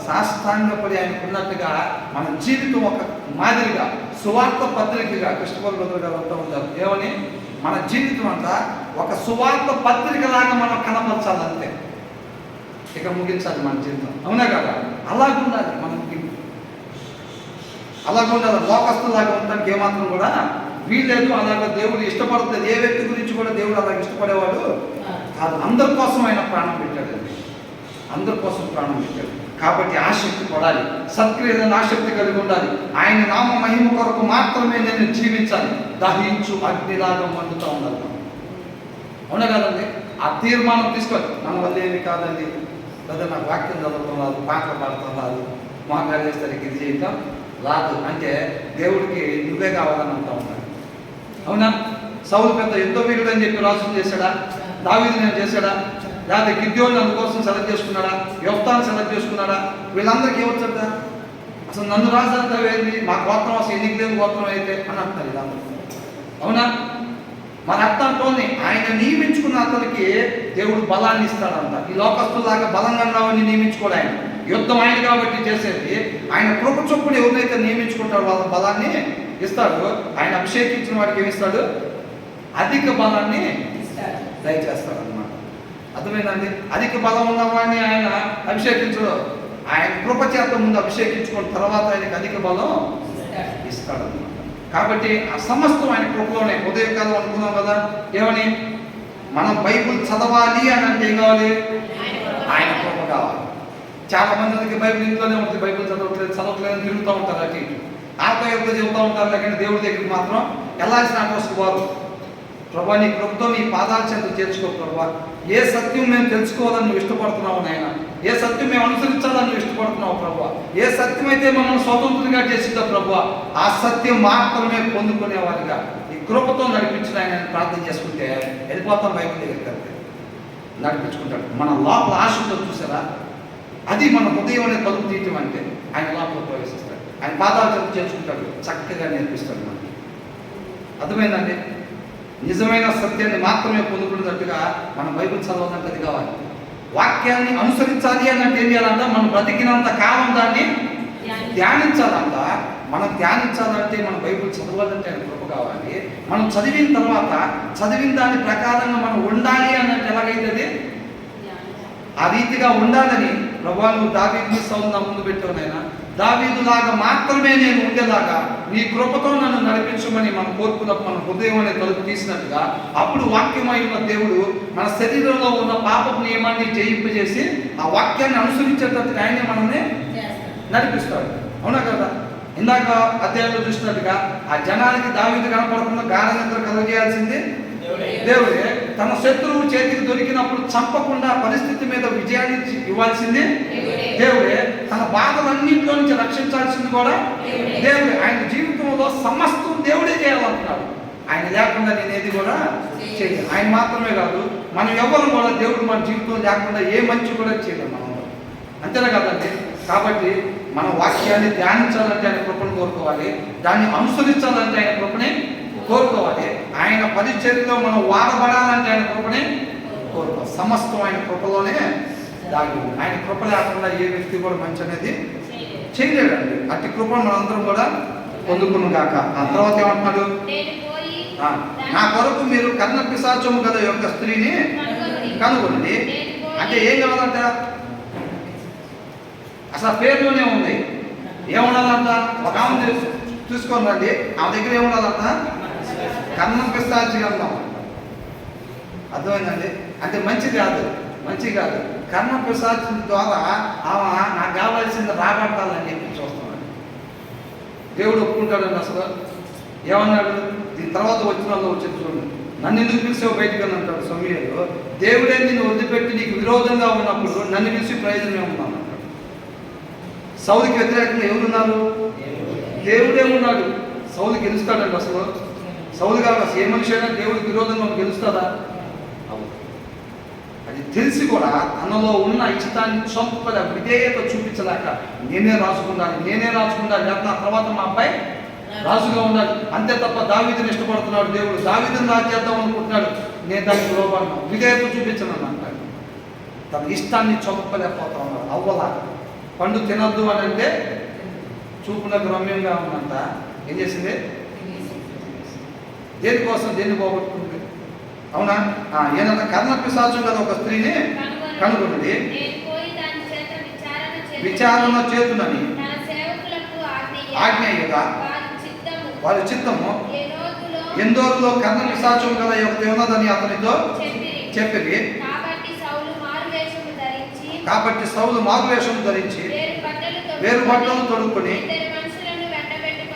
సాష్టాంగపడి ఆయనకున్నట్టుగా మన జీవితం ఒక మాదిరిగా సువార్త పత్రికగా కృష్ణపల్లి బ్రదర్ గారు అంటూ ఉంటారు. ఏమని? మన జీవితం అంతా ఒక సువార్త పత్రికలాగా మనం కనపరచాలంతే. ఇక ముగించాలి మన జీవితం. అవునా కదా? అలాగుండాలి మన ముగింపు, అలాగుండాలి. లోకస్తులాగా ఉండడానికి ఏమాత్రం కూడా వీల్లేదు. అలాగా దేవుడు ఇష్టపడుతుంది. ఏ వ్యక్తి గురించి కూడా దేవుడు అలాగ ఇష్టపడేవాడు కాదు. అందరి కోసం ఆయన ప్రాణం పెట్టాడండి, అందరి కోసం ప్రాణం పెట్టాడు. కాబట్టి ఆసక్తి పడాలి, సత్క్రియలను ఆసక్తి కలిగి ఉండాలి. ఆయన నామ మహిమ కొరకు మాత్రమే నేను జీవించాలి. దహించు అగ్నిలాగా మండుతూ ఉండాలి. అవునా కాదండి? ఆ తీర్మానం తీసుకోవాలి. మన వల్ల ఏమి కాదండి, లేదా నాకు వాక్యం చదవడం రాదు, పాటలు పాడటం రాదు, మోకాలు చేస్తానికి ఇది చేయటం రాదు అంటే దేవుడికి నువ్వే కావాలని అంటూ ఉన్నాడు. అవునా? సౌలు పెద్ద ఎంతో వీరుడు అని చెప్పి రాజును చేశాడా? దావీదు నేను చేశాడా? లేకపోతే గిద్యోని అందుకోసం సెలెక్ట్ చేసుకున్నాడా? యోఫ్తాను సెలెక్ట్ చేసుకున్నాడా? వీళ్ళందరికీ ఏమొచ్చట? అసలు నన్ను రాజంతా ఏంది, మా గోత్రం అసలు ఎన్నికలేని గోత్రం అయితే అని అంటారు వీళ్ళందరూ. అవునా? మన అర్థంతోనే ఆయన నియమించుకున్న అతనికి దేవుడు బలాన్ని ఇస్తాడంట. ఈ లోకస్తులాగా బలంగా ఉన్నామని నియమించుకోడు ఆయన. యుద్ధం ఆయన కాబట్టి చేసేది. ఆయన కృప చొప్పున ఎవరైతే నియమించుకుంటాడో వాళ్ళ బలాన్ని ఇస్తాడు. ఆయన అభిషేకించిన వాడికి ఏమిస్తాడు? అధిక బలాన్ని దయచేస్తాడు అన్నమాట. అర్థమైందండి? అధిక బలం ఉన్న వాడిని ఆయన అభిషేకించడు. ఆయన కృప చేత ముందు అభిషేకించుకున్న తర్వాత ఆయనకి అధిక బలం ఇస్తాడు అన్నమాట. కాబట్టి ఆ సమస్తం ఆయన కృపలోనే. ఉదయకాలం అనుకున్నాం కదా, ఏమని? మనం బైబుల్ చదవాలి అని అంటే ఏం కావాలి? ఆయన కృప కావాలి. చాలా మందికి బైబిల్ ఇంట్లోనే ఉంటుంది, బైబిల్ చదవట్లేదు తిరుగుతూ ఉంటారు, అటు ఇటు ఆత్మీయత చెబుతూ ఉంటారు. లేకపోతే దేవుడి దగ్గరికి మాత్రం వెళ్ళాల్సిన అడ్రస్ వారు. ప్రభా నీ కృపతో నీ పాదాల చెంత చేర్చుకో ప్రభా. ఏ సత్యం మేము తెలుసుకోవాలని నువ్వు ఇష్టపడుతున్నావు నాయన, ఏ సత్యం మేము అనుసరించాలని నువ్వు ఇష్టపడుతున్నావు ప్రభా, ఏ సత్యం అయితే మమ్మల్ని స్వతంత్రంగా చేసిందో ప్రభా, ఆ సత్యం మాత్రమే పొందుకునేవారిగా ఈ కృపతో నడిపించిన ఆయన ప్రార్థన చేసుకుంటే వెళ్ళిపోతాం బైబిల్ దగ్గరికి. వెళ్తే నడిపించుకుంటాడు. మన లోపల ఆశతో చూసారా, అది మన హృదయం అనే తలుపు తీయటం అంటే ఆయన లోపల ప్రవేశిస్తాడు. ఆయన పాదాల చెంత చేర్చుకుంటాడు, చక్కగా నేర్పిస్తాడు మనకి. అర్థమైందండి? నిజమైన సత్యాన్ని మాత్రమే పొందుకున్నట్టుగా మనం బైబిల్ చదవాలంటే అది కావాలి. వాక్యాన్ని అనుసరించాలి అని అంటే ఏం చేయాలంట? మనం బ్రతికినంత కాలం దాన్ని ధ్యానించాలంట. మనం ధ్యానించాలంటే మనం బైబిల్ చదవాలంటే ఆయన కృప కావాలి. మనం చదివిన తర్వాత చదివిన దాని ప్రకారంగా మనం ఉండాలి అని అంటే ఎలాగైతుంది? ఆ రీతిగా ఉండాలని ప్రభువా నువ్వు దావీదుని సౌలు నా ముందు పెట్టావు నాయనా, దావీదులాగా మాత్రమే నేను ఉండేలాగా నీ కృపతో నన్ను నడిపించమని మనం కోరుకున్నప్పుడు మన హృదయం అనే తలుపు తీసినట్టుగా అప్పుడు వాక్యమై ఉన్న దేవుడు మన శరీరంలో ఉన్న పాపపు నియమాన్ని జయింపజేసి ఆ వాక్యాన్ని అనుసరించేటట్టుగా ఆయనే మనల్ని నడిపిస్తాడు. అవునా కదా? ఇందాక అధ్యాయంలో చూసినట్టుగా ఆ జనానికి దావీదు కనపడకుండా గాఢ నిద్ర కలుగజేయాల్సింది దేవుడే. తన శత్రువు చేతికి దొరికినప్పుడు చంపకుండా పరిస్థితి మీద విజయాన్ని ఇవ్వాల్సింది దేవుడే. తన బాధలన్నింటిలో నుంచి రక్షించాల్సింది కూడా దేవుడే. ఆయన జీవితంలో జీవితంలో సమస్తం దేవుడే చేయాలంటున్నాడు. ఆయన లేకుండా నేను ఏది కూడా చేయలేదు. ఆయన మాత్రమే కాదు, మనం ఎవరు కూడా దేవుడు మన జీవితం లేకుండా ఏ మంచి కూడా చేయలేము మనం. అంతేనా కదండి? కాబట్టి మన వాక్యాన్ని ధ్యానించాలంటే ఆయన కృపను కోరుకోవాలి, దాన్ని అనుసరించాలంటే ఆయన కృపని కోరుకోవాలి, ఆయన పరిచర్యలో మనం వాడబడాలంటే ఆయన కృపని కోరుకోవాలి. సమస్తం ఆయన కృపలోనే దాగి ఉంది. ఆయన కృప లేకుండా ఏ వ్యక్తి కూడా మంచి అనేది చేయలేడండి. అట్టి కృపను మనందరం కూడా పొందుకును గాక. ఆ తర్వాత ఏమంటున్నాడు? నా కొరకు మీరు కర్ణ పిశాచము గల యొక్క స్త్రీని కనుగొనండి. అంటే ఏం కావాలంట? అసలు పేరులోనే ఉంది. ఏముండాలంట? ఒక ఆమె చూసుకొని రండి, ఆమె దగ్గర ఏముండాలంట? కర్ణ పిశాచి అందాం. అర్థమైందండి? అంటే మంచి కాదు, మంచి కాదు. కర్ణ పిశాచి ద్వారా ఆమె నాకు కావాల్సింది రాబట్టాలని చెప్పి చూస్తున్నాడు. దేవుడు ఒప్పుకుంటాడండి అసలు? ఏమన్నాడు? దీని తర్వాత వచ్చిన వాళ్ళు వచ్చి చూడండి, నన్ను ఎందుకు పిలిచావు బయటికి అని అంటాడు సమూయేలు. దేవుడే నిన్ను వదిలిపెట్టి నీకు విరోధంగా ఉన్నప్పుడు నన్ను పిలిచి ప్రయోజనమే ఉన్నాను అంటాడు. సౌలుకి వ్యతిరేకంగా ఎవరున్నారు? దేవుడే ఉన్నాడు. సౌలు గెలుస్తాడండి అసలు? సౌలు కాదు, అసలు ఏ మనిషి అయినా దేవుడికి విరోధంగా గెలుస్తాడా? అది తెలిసి కూడా తనలో ఉన్న ఇష్టాన్ని చంపద విధేయత చూపించలేక నేనే రాసుకుండాలి లేకపోతే ఆ తర్వాత మా అబ్బాయి రాజుగా ఉండాలి అంతే తప్ప దావీదుని ఇష్టపడుతున్నాడు దేవుడు. దావీదుని రాజు చేద్దాం అనుకుంటున్నాడు, నేను దానికి లోపలను విధేయత చూపించను అంటాడు. తన ఇష్టాన్ని చంపలేకపోతా ఉన్నాడు. అవ్వలా పండు తినద్దు అని అంటే చూపునకు రమ్యంగా ఉందంట. ఏం చేసింది? దేనికోసం? దేన్ని పోగొట్టుకుంది? అవునా? ఏదన్నా కర్ణ పిశాచం కదా ఒక స్త్రీని కనుగొన్నది, విచారణ చేతునని ఆజ్ఞయ్యగా వారి చిత్తము ఎందోరులో కర్ణ పిశాచం కదా ఒకటి ఉన్నదని అతనితో చెప్పిరి. కాబట్టి సౌలు మారువేషం ధరించి వేరు బట్టలు తొడుక్కొని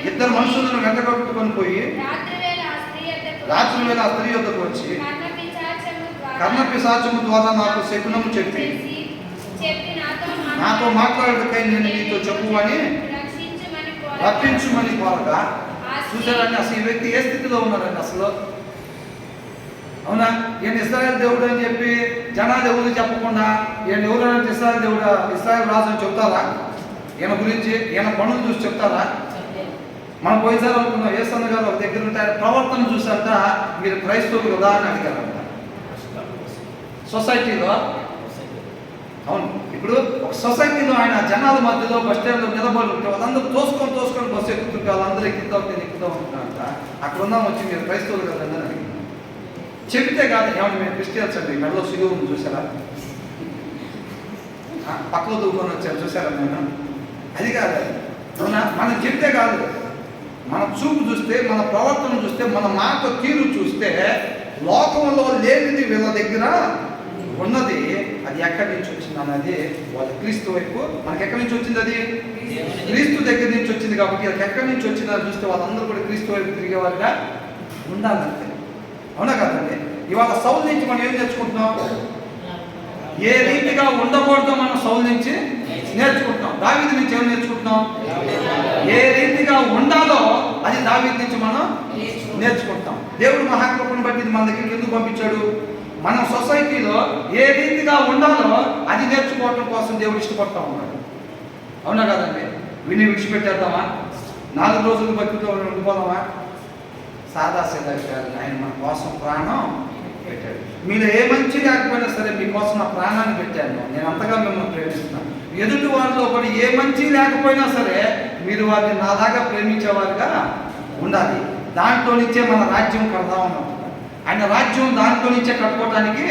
ఇద్దరు మనుషులను వెంటబెట్టుకొని పోయి రాత్రి వేళ ఆ స్త్రీ యొద్దకు వచ్చి కర్ణ పిశాచము ద్వారా నాకు శకునము చెప్పి నాతో మాట్లాడేటకై నేను నీతో చెప్పు అని రప్పించుమని కోరగా. చూసారండి అసలు ఈ వ్యక్తి ఏ స్థితిలో ఉన్నారండి అసలు? అవునా? ఈయన ఇశ్రాయేల్ దేవుడు అని చెప్పి జనాలు ఎవరు చెప్పకుండా ఈయన ఎవరంటే ఇశ్రాయేల్ దేవుడు, ఇశ్రాయేల్ రాజు అని చెప్తారా? ఈయన గురించి ఈయన పనులు చూసి చెప్తారా? మనం పోయిసారి అనుకున్నాం, యేసన్న గారు ఒక దగ్గర ఉంటే ఆయన ప్రవర్తన చూసాక మీరు క్రైస్తవులు కదా అని అడిగారంట సొసైటీలో. అవును, ఇప్పుడు ఒక సొసైటీలో ఆయన జనాల మధ్యలో బస్ స్టాండ్లో నిలబడి ఉంటే వాళ్ళందరూ తోసుకొని బస్సు ఎక్కుతుంటే వాళ్ళందరూ ఎక్కుతూ ఉంటున్నారంట. అక్కడ ఉన్నాం వచ్చి మీరు క్రైస్తవులు కదా అని అడిగారు. చెబితే కాదు, ఏమన్నా మేము క్రిస్టియన్స్ అండి, మెడలో సిలువను చూసారా, పక్కలో దూకొని వచ్చారు చూసారా నేను? అది కాదు. అవునా? మనం చెబితే కాదు, మన చూపు చూస్తే, మన ప్రవర్తన చూస్తే, మన మాట తీరు చూస్తే లోకంలో లేనిది వీళ్ళ దగ్గర ఉన్నది. అది ఎక్కడి నుంచి వచ్చింది అన్నది వాళ్ళ క్రీస్తు వైపు. మనకి ఎక్కడి నుంచి వచ్చింది? అది క్రీస్తు దగ్గర నుంచి వచ్చింది. కాబట్టి అది ఎక్కడి నుంచి వచ్చిందని చూస్తే వాళ్ళందరూ కూడా క్రీస్తు వైపు తిరిగేవారుగా ఉండాలంటే. అవునా కదండి? ఇవాళ సౌలు నుంచి మనం ఏం నేర్చుకుంటున్నాం? ఏ రీతిగా ఉండకూడదో మనం సౌలు నుంచి నేర్చుకుంటున్నాం. దావీదు నుంచి ఏం నేర్చుకుంటున్నాం? ఏ రీతిగా ఉండాలో అది దావీదు నుంచి మనం నేర్చుకుంటాం. దేవుడు మహాకృపను బట్టి మన దగ్గరికి ఎందుకు పంపించాడు? మనం సొసైటీలో ఏ రీతిగా ఉండాలో అది నేర్చుకోవటం కోసం దేవుడు ఇష్టపడతా ఉన్నాడు. అవునా కదండి? విని విడిచిపెట్టేద్దామా? 4 రోజులు బతుకుతూ ఉండిపోదామా? సాదా సీదా కాదు. ఆయన మన కోసం ప్రాణం పెట్టాడు. మీరు ఏ మంచి లేకపోయినా సరే మీకోసం నా ప్రాణాన్ని పెట్టాను. నేను అంతగా మిమ్మల్ని ప్రేమిస్తున్నాను. ఎదుటి వారిలో కూడా ఏ మంచి లేకపోయినా సరే మీరు వారిని నాలాగా ప్రేమించేవారుగా ఉండాలి. దాంట్లో నుంచే మన రాజ్యం కడతా ఉన్నాం. ఆయన రాజ్యం దాంట్లో నుంచే కట్టుకోవడానికి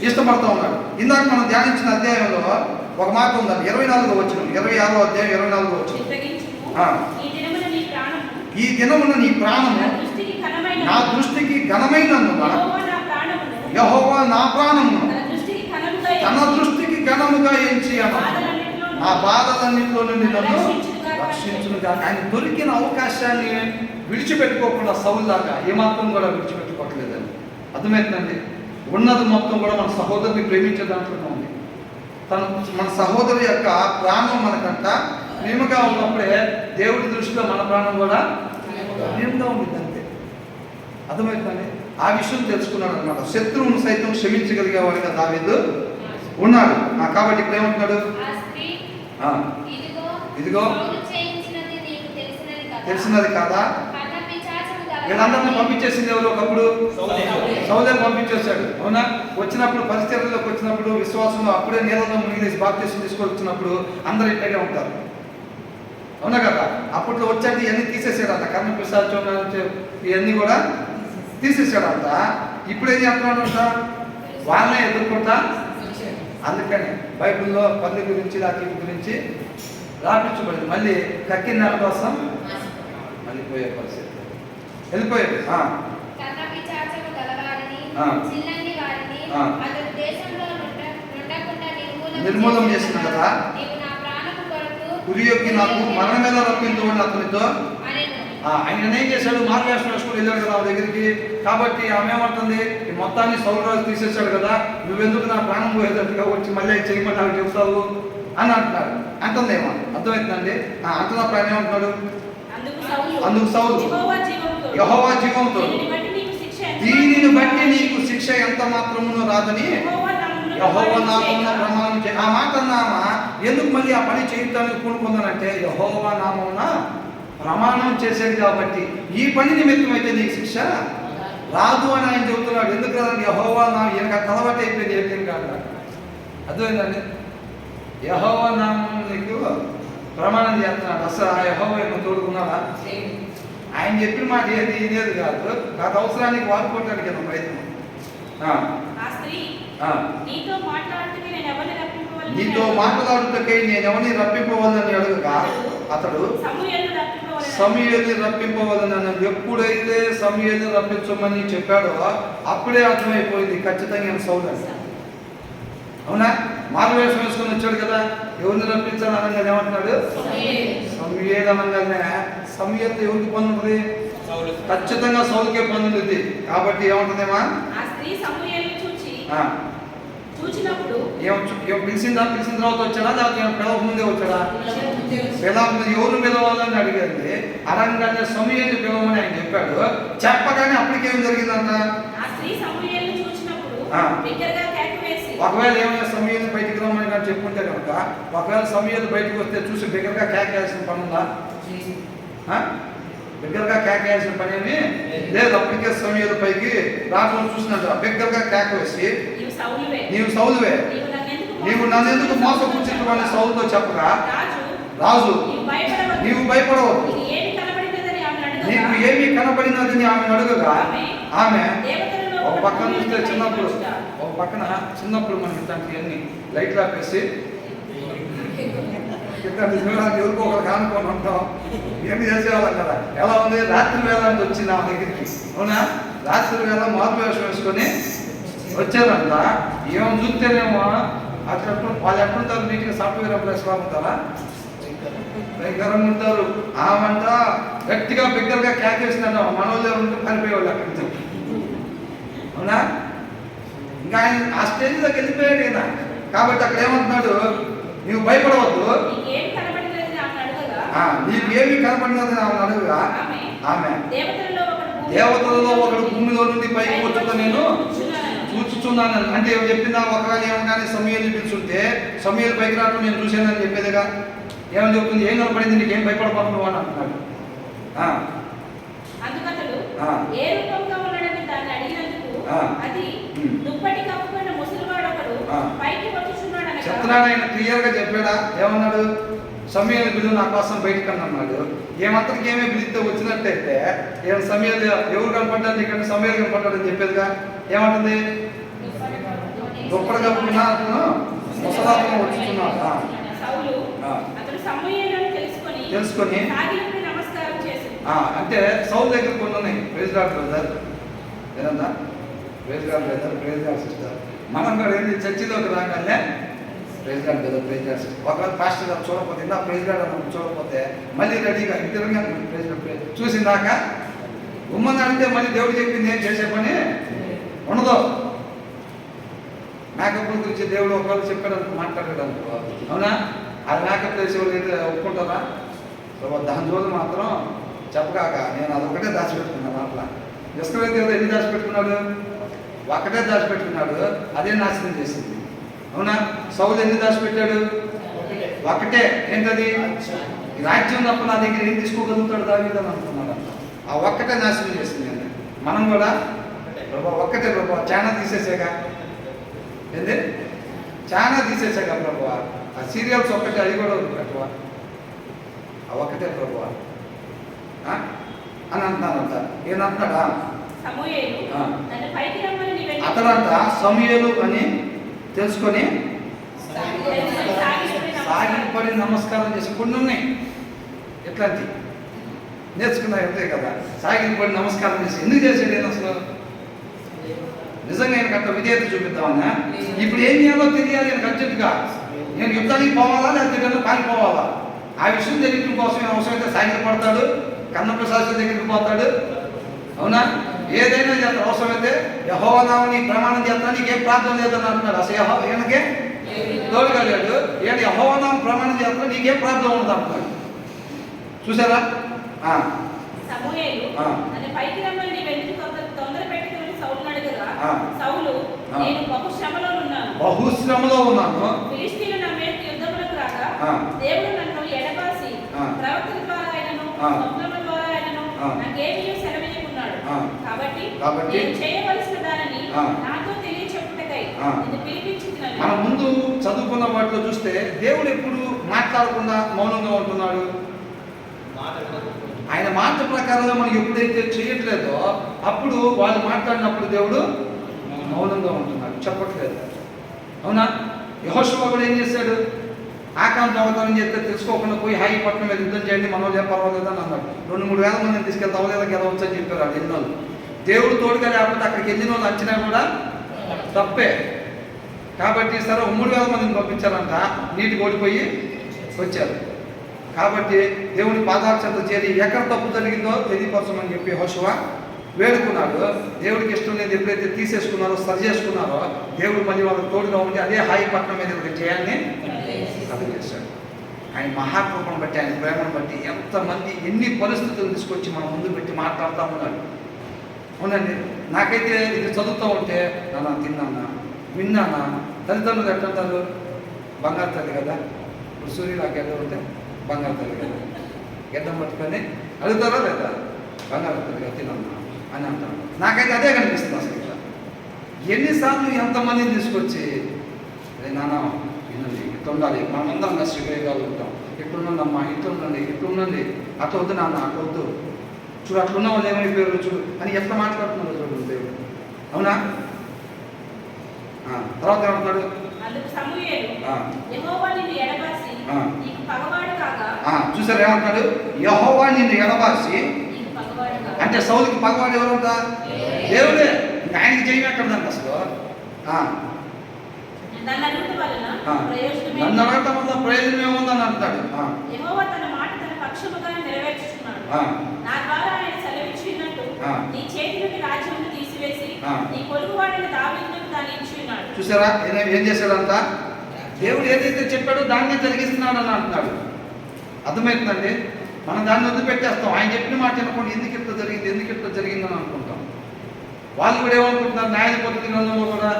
ఇష్టపడతా ఉన్నాడు. ఇందాక మనం ధ్యానించిన అధ్యాయంలో ఒక మాట ఉందండి, 24వ వచనం, 26వ అధ్యాయం 24వ వచనం. ఈ దినమున నీ ప్రాణము నా దృష్టికి ఘనమైనందున యెహోవా నా ప్రాణమును తన దృష్టికి ఘనముగా ఎంచి అన్నాడు. నా బాధలన్నింటిలో నుండి నన్ను రక్షించునుగా. ఆయన దొరికిన అవకాశాన్ని విడిచిపెట్టుకోకుండా సౌలు దాకా ఏమాత్రం కూడా విడిచిపెట్టుకోవట్లేదండి. అర్థమవుతుందండి? ఉన్నది మొత్తం కూడా మన సహోదరుని ప్రేమించే దాంట్లో ఉంది. మన సహోదరు యొక్క ప్రాణం మనకంట ప్రేమగా ఉన్నప్పుడే దేవుడి దృష్టిలో మన ప్రాణం కూడా రమ్యంగా ఉండింది అంతే. అర్థమవుతుందండి? ఆ విషయం తెలుసుకున్నాడు అనమాట. శత్రువును సైతం క్షమించగలిగేవాడిగా దావీదు ఉన్నాడు. కాబట్టి ఇప్పుడు ఏమంటున్నాడు? ఇదిగో తెలిసినది కాదా? వీళ్ళందరినీ పంపించేసింది ఎవరు? ఒకప్పుడు సౌలే పంపించేశాడు. అవునా? వచ్చినప్పుడు పరిస్థితుల్లోకి వచ్చినప్పుడు విశ్వాసంలో అప్పుడే నీళ్ళలో మునిగేసి బాప్తిసం తీసుకొచ్చినప్పుడు అందరూ ఇట్లాగే ఉంటారు. అవునా కదా? అప్పట్లో వచ్చాక ఇవన్నీ తీసేసాడంట. కర్ణ పిశాచం ఇవన్నీ కూడా తీసేసాడంట. ఇప్పుడు ఏం చెప్తున్నాడంట? వాళ్ళనే ఎదుర్కొంటా. అందుకని బైబిల్లో పల్లి గురించి రాకి గురించి రాపించబడింది. మళ్ళీ కక్కిన కోసం మళ్ళీ పోయే పరిస్థితి వెళ్ళిపోయాడు. నిర్మూలం చేసిన కదా. కురియొక్కి నాకు మరణమేలా రప్పించబడి అతనితో ఆయన ఏం చేశాడు? మార్గవేషం వేసుకుని వెళ్ళాడు కదా ఆ దగ్గరికి. కాబట్టి ఆమె ఏమంటుంది? ఈ మొత్తాన్ని సౌలరాజు తీసేశాడు కదా, నువ్వెందుకు నా ప్రాణం పోయేటట్టుగా వచ్చి మళ్ళీ చేయమని నాకు చెప్తావు అని అంటున్నాడు. అంటుందేమో అర్థమవుతుందండి. అంటున్నప్పుడు ఆయన ఏమంటున్నాడు? అందుకు సౌలు యెహోవా జీవంతో దీనిని బట్టి నీకు శిక్ష ఎంత మాత్రమును రాదని యెహోవా నామమున ప్రమాణం చే. ఆ మాట అన్నామా ఎందుకు మళ్ళీ ఆ పని చేయటానికి పూనుకుందానంటే యెహోవా నామమున ప్రమాణం చేసేది కాబట్టి ఈ పని నిమిత్తం అయితే నీకు శిక్ష రాదు అని ఆయన చెబుతున్నాడు. ఎందుకు రాదండి? యెహోవా నా ఈయనకు తలవాటు అయిపోయింది. ఏం కాదు. అర్థమైందండి? యెహోవా నామం నీకు ప్రమాణం చేస్తున్నాడు. అసలు ఆ యెహోవా ఏమో తోడుకున్నాడా? ఆయన చెప్పిన మాట ఏది ఇదేది కాదు. గత అవసరానికి వాడుకోవటానికి ఏదో ప్రయత్నం. నీతో మాట్లాడుటకై నేను ఎవరిని రప్పింపవాలని అడుగుగా అతడు సమూయేలుని రప్పింపవాలని అన్నాడు. ఎప్పుడైతే సమూయేలుని రప్పించమని చెప్పాడో అప్పుడే అర్థమైపోయింది ఖచ్చితంగా సౌలు. అవునా? మారువేషం వేసుకొని వచ్చాడు కదా, ఎవరిని రప్పించాలి అనగానే ఏమంటున్నాడు? సమూయేలు అనగానే సమూయేలుతో ఎవరికి పని ఉంటుంది? ఖచ్చితంగా సౌలుకే పని ఉంటుంది. కాబట్టి ఏమంటుందేమా? పిలిచిన తర్వాత వచ్చాడా లేకపోతే పిలవ ముందే వచ్చాడా? ఎవరు పిలవాలని అడిగింది. అనంగానే సమూయేలుని పిలవమని ఆయన చెప్పాడు. చెప్పగానే అప్పటికేం జరిగిందంట? ఒకవేళ ఏమైనా సమూయేలు బయటికి రమ్మని కానీ చెప్పుకుంటే కనుక, ఒకవేళ సమూయేలు బయటకు వస్తే చూసి బిగ్గరగా కేకేయాల్సిన పని ఉందా? బిగ్గరగా కేకేయాల్సిన పని ఏమి లేదు. అప్పటికే సమూయేలు పైకి రావడం చూసినట్టు బిగ్గరగా కేక వేసి నీవు సౌలువే, నీవు నన్ను ఎందుకు మోసపుచ్చుకోవాలని సౌలుతో చెప్పగా రాజు నీవు భయపడవద్దు, నీకు ఏమి కనబడినదని ఆమెను అడుగగా ఆమె ఒక పక్కన చూస్తే చిన్నప్పుడు మనకి ఇట్లాంటివన్నీ లైట్లు ఆపేసి ఎవరికో ఒకరు కానుకొని ఉంటాం. ఇవన్నీ చేసేవాళ్ళం కదా. ఎలా ఉంది? రాత్రి వేళ వచ్చింది ఆమె దగ్గరికి. అవునా? రాత్రి వేళ మారువేషం వేసుకొని వచ్చారంట. ఏమో చూస్తేనేమో అక్కడ వాళ్ళు ఎట్లుంటారు? నీట్గా సాఫ్ట్వేర్ ఎంప్లాయీస్ ఉంటారా? భయంకరంగా ఉంటారు. ఆమంట గట్టిగా బిగ్గరగా కేకేసిందంట. మనోళ్ళు ఉంటే పనిపోయేవాళ్ళు అక్కడి నుంచి. అవునా? ఇంకా ఆయన ఆ స్టేజ్లోకి వెళ్ళిపోయాడు ఈయన. కాబట్టి అక్కడ ఏమంటున్నాడు? నీవు భయపడవద్దు, నీకు ఏమి కనపడినది ఆమె అడుగుగా ఆమె దేవతలలో ఒకడు భూమిలో నుండి పైకి వచ్చుతో నేను చూచుచున్నాను అంటే ఏం చెప్పిందా? ఒకవేళ ఏమగానే సమూయేలుని పిలుచుంటే సమూయేలు పైకి రావడం నేను చూశానని చెప్పేదిగా. ఏమని చెప్తుంది? ఏం కనపడింది? నీకు ఏం భయపడబోతున్నావు అని అంటున్నాడు. చెప్తున్నాడు ఆయన క్లియర్గా చెప్పాడా? ఏమన్నాడు? సమూయేలు పిలువు నా కోసం బయటకు అన్నాడు. ఏమంతటికి ఏమే పిలిస్తే వచ్చినట్టయితే ఏం సమూయేలు ఎవరు కనపడ్డారు? ఇక్కడ సమూయేలు కనపడ్డాడు అని చెప్పేదిగా. ఏమంటుంది? దుప్పటి కప్పుకున్నా ముసలాత్మ వచ్చుతున్నాడు తెలుసుకొని అంటే సౌలు దగ్గర కొన్ని ఉన్నాయి. ప్రైజ్ గాడ్ బ్రదర్, ఏదన్నా praise God brother, praise God sister. మనం కూడా ఏంటి చర్చిలోకి రాగానే praise God brother, praise God sister. ఒకవేళ పాస్టర్ గారు చూడకపోతే ఇందా ప్రైజ్ గాడ్ అని చూడకపోతే మళ్ళీ రెడీగా ఇద్దరుగా ప్రైజ్ గాడ్ చూసిందాక ఉమ్మని అంటే మళ్ళీ దేవుడు చెప్పింది ఏం చేసే పని ఉండదు. మేకప్ గురించి దేవుడు ఒకవేళ చెప్పాడు మాట్లాడాడు అనుకో, అవునా? అది మేకప్ చేసేవాళ్ళు అయితే ఒప్పుకుంటారా? దాని రోజు మాత్రం చెప్పగాక నేను అదొకటే దాచిపెట్టుకున్నాను అట్లా. ఇసుక దేవుడు ఎన్ని దాచిపెట్టుకున్నాడు? ఒక్కటే దాచిపెట్టుకున్నాడు, అదే నాశనం చేసింది. అవునా? సౌలు ఎన్ని దాచిపెట్టాడు? ఒక్కటే. ఏంటది? ఈ రాజ్యం తప్ప నా దగ్గర ఏం తీసుకోగలుగుతాడు దావీదు అని అనుకున్నాడు. ఆ ఒక్కటే నాశనం చేసింది. మనం కూడా ప్రభా ఒక్కటే ప్రభా, చాలా తీసేసాగా. ఏంది? చాలా తీసేసాగా ప్రభా. ఆ సీరియల్స్ ఒక్కటే, అది కూడా పెట్టవా? ఆ ఒక్కటే ప్రభా అని అంటున్నానంట. ఏమంటున్నాడా? అతడంట సమూయేలు అని తెలుసుకొని సాగిపడి నమస్కారం చేసి కొన్ని ఉన్నాయి ఎట్లాంటి నేర్చుకున్నా అంతే కదా. సాగిపడి నమస్కారం చేసి ఎందుకు చేసాడు? నేను అసలు నిజంగా ఆయనకు అట్లా విధేయత చూపిద్దామన్నా. ఇప్పుడు ఏం చేయాలో తెలియాలి ఆయనకు అర్జెంటుగా. నేను యుద్ధానికి పోవాలా లేకపోతే పారిపోవాలా? ఆ విషయం తెలియటం కోసం అవసరమైతే సాగిపడతాడు, కన్నప్రసాద్ దగ్గరికి పోతాడు. అవునా? ఏదైనా చేస్తాడు. అవసరమైతే యెహోవా నామమున ప్రమాణం చేస్తాను, నీకేం ప్రార్థన లేదని అంటున్నాడు. అసలు ఈయనకే తోడుగా లేడు. ఏంటి యెహోవా నామమున ప్రమాణం చేస్తాను, నీకేం ప్రార్థన ఉండదు అంటున్నాడు. చూసారా? బహుశ్రమలో ఉన్నాను. దేవుడు నన్ను ఎడబాసి ప్రవక్తల ద్వారా ఆయనను స్వప్నముల ద్వారా ఆయనను నాకేమీ సెలవియకున్నాడు. కాబట్టి నేను చేయవలసిన దానిని నాతో తెలియచెప్పుటకై నిన్ను పిలిపించుచున్నాను. మన ముందు చదువుకున్న వాటిలో చూస్తే దేవుడు ఎప్పుడు మాట్లాడకుండా మౌనంగా ఉంటున్నాడు. ఆయన మాట ప్రకారంగా మనం ఎప్పుడైతే చేయట్లేదో అప్పుడు వాళ్ళు మాట్లాడినప్పుడు దేవుడు మౌనంగా ఉంటున్నాడు, చెప్పట్లేదు. అవునా? యెహోషువ కూడా ఏం చేశాడు? ఆకాంక్ష అవతారం చేస్తే తెలుసుకోకుండా పోయి హాయి పట్టణం మీద యుద్ధం చేయండి, మనోళ్ళు ఏం పర్వాలేదని అన్నాడు. 2-3 వేల మందిని తీసుకెళ్తే అవలేదా గెలవచ్చు అని చెప్పారు వాళ్ళు ఎన్నోళ్ళు. దేవుడు తోడుగా లేకపోతే అక్కడికి వెళ్ళిన వాళ్ళు అంచనా కూడా తప్పే. కాబట్టి సరే 3,000 మందిని పంపించారంట, నీటికి ఓడిపోయి వచ్చారు. కాబట్టి దేవుని పాదాల చెంత చేరి ఎక్కడ తప్పు జరిగిందో తెలియపరచమని చెప్పి యెహోషువ వేడుకున్నాడు. దేవుడికి ఇష్టం లేదు ఎప్పుడైతే తీసేసుకున్నారో, సరి చేసుకున్నారో దేవుడు మళ్ళీ వాళ్ళకి తోడుగా ఉండి అదే హాయి పట్టణం మీద ఒక జయాన్ని చేశాడు. ఆయన మహాకృపను బట్టి, ఆయన ప్రేమను బట్టి ఎంతమంది ఎన్ని పరిస్థితులు తీసుకొచ్చి మన ముందు పెట్టి మాట్లాడుతూ ఉన్నాడు. అవునండి. నాకైతే ఇది చదువుతూ ఉంటే నాన్న తిన్నానా, విన్నానా. తల్లిదండ్రులు ఎట్లంటారు? బంగారు తల్లి కదా. ఇప్పుడు సూర్యుడు నాకు ఎక్కడ ఉంటే బంగారు తల్లి కదా, గడ్డం పట్టుకొని అడుగుతారా లేదా? బంగారు తల్లిగా తినన్నా అని అంటాను. నాకైతే అదే కనిపిస్తుంది. అసలు ఇట్లా ఎన్నిసార్లు ఎంతమందిని తీసుకొచ్చి నాన్న వినండి, ఇట్లా ఉండాలి, మనమందరం కలిసి ఉంటాం, ఇట్లుండమ్మా, ఇట్లుండండి, అట్లా వద్దు నాన్న, అట్లా వద్దు, చూడు అట్లున్న వాళ్ళు ఏమైపోయారు చూడు అని ఎట్లా మాట్లాడుతున్నారు చూడు దేవుడు. అవునా? తర్వాత ఏమంటున్నాడు? చూసారు ఏమంటున్నాడు? యెహోవా నిన్ను ఎడబాసి. అంటే సౌలుకి పగవాడు ఎవరంట? దేవుడే. ఆయనకి జయం ఎక్కడదంట అసలు? నన్ను అడగటం వల్ల ప్రయోజనం ఏముందని అంటాడు. చూసారా ఏం చేశాడంట? దేవుడు ఏదైతే చెప్పాడో దాన్నే జరిగిస్తున్నాడు అని అంటున్నాడు. అర్థమవుతుందండి? మనం దాన్ని వదిలిపెట్టేస్తాం. ఆయన చెప్పిన మాట వినకుండా ఎందుకు ఇట్లా జరిగిందని అనుకుంటాం. వాళ్ళు కూడా ఏమనుకుంటున్నారు? న్యాయాధిపతి గ్రంథంలో కూడా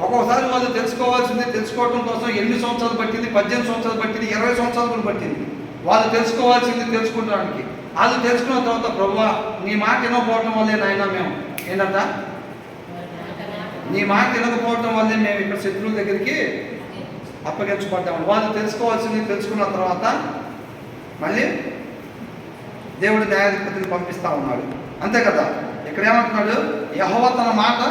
ఒక్కొక్కసారి వాళ్ళు తెలుసుకోవడం కోసం ఎన్ని సంవత్సరాలు పట్టింది? 18 సంవత్సరాలు పట్టింది, 20 సంవత్సరాలు కూడా పట్టింది. వాళ్ళు తెలుసుకోవడానికి. వాళ్ళు తెలుసుకున్న తర్వాత ప్రభువా నీ మాట వినకపోవడం వల్లే నాయన మేము ఏంటంట, నీ మాట వినకపోవడం వల్లే మేము ఇక్కడ శత్రువుల దగ్గరికి అప్పగించబడ్డాము. వాళ్ళు తెలుసుకున్న తర్వాత మళ్ళీ దేవుడు న్యాయాధిపతిని పంపిస్తా ఉన్నాడు. అంతే కదా? ఇక్కడ ఏమంటున్నాడు? యెహోవా తన మాట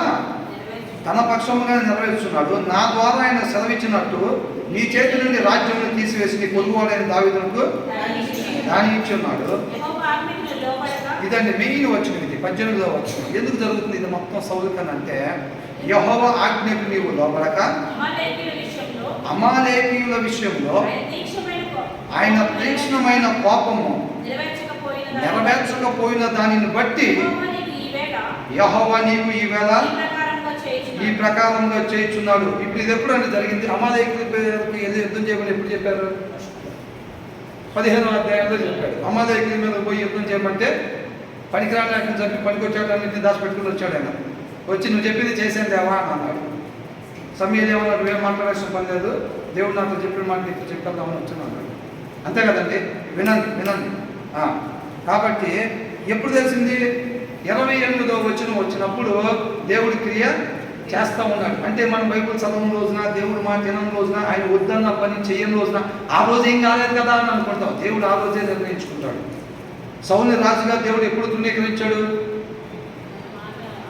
తన పక్షముగా నెరవేర్చున్నాడు. నా ద్వారా ఆయన సెలవిచ్చినట్టు నీ చేతి నుండి రాజ్యం తీసివేసి నీ పొరుగువాడైన దావీదునకు దాని ఇచ్చి ఉన్నాడు. ఇదండి మెయిన్ వచ్చిన ఇది 18వ వచనం. ఎందుకు జరుగుతుంది ఇది మొత్తం సౌలుకని అంటే, యెహోవా ఆజ్ఞకు నీవు లోబడక అమాలేకీయుల విషయంలో ఆయన తీక్ష్ణమైన కోపము నెరవేర్చకపోయిన దానిని బట్టి యెహోవా నీకు ఈ వేళ ఈ ప్రకారంగా చేయించున్నాడు. ఇప్పుడు ఇది ఎప్పుడు అంటే జరిగింది? అమాలేకీయులకి యుద్ధం చేయమని ఎప్పుడు చెప్పారు? 15వ అధ్యాయంలో చెప్పాడు. అమాలేకీయుల మీద పోయి యుద్ధం చేయమంటే పనికిరాని చెప్పి పనికొచ్చాడన్నింటినీ దాచిపెట్టుకుని వచ్చాడు ఆయన. వచ్చి నువ్వు చెప్పింది చేసాను దేవా అని అన్నాడు. సమయాలు ఏమన్నా నువ్వేం మాట్లాడాల్సిన పని లేదు, దేవుడు నాతో చెప్పిన మాట నీకు చెప్పేద్దామని వచ్చాను అన్నాడు. అంతే కదండి, వినండి వినండి. కాబట్టి ఎప్పుడు తెలిసింది? 28వ వచనం వచ్చినప్పుడు దేవుడి క్రియ చేస్తూ ఉన్నాడు. అంటే మనం బైబిల్ చదవని రోజున, దేవుడు మాట వినని రోజున, ఆయన వద్దన్న పని చేయని రోజున ఆ రోజు ఏం కాలేదు కదా అని అనుకుంటాం. దేవుడు ఆ రోజే నిర్ణయించుకుంటాడు. సౌలుని రాజుగా దేవుడు ఎప్పుడు తృణీకరించాడు?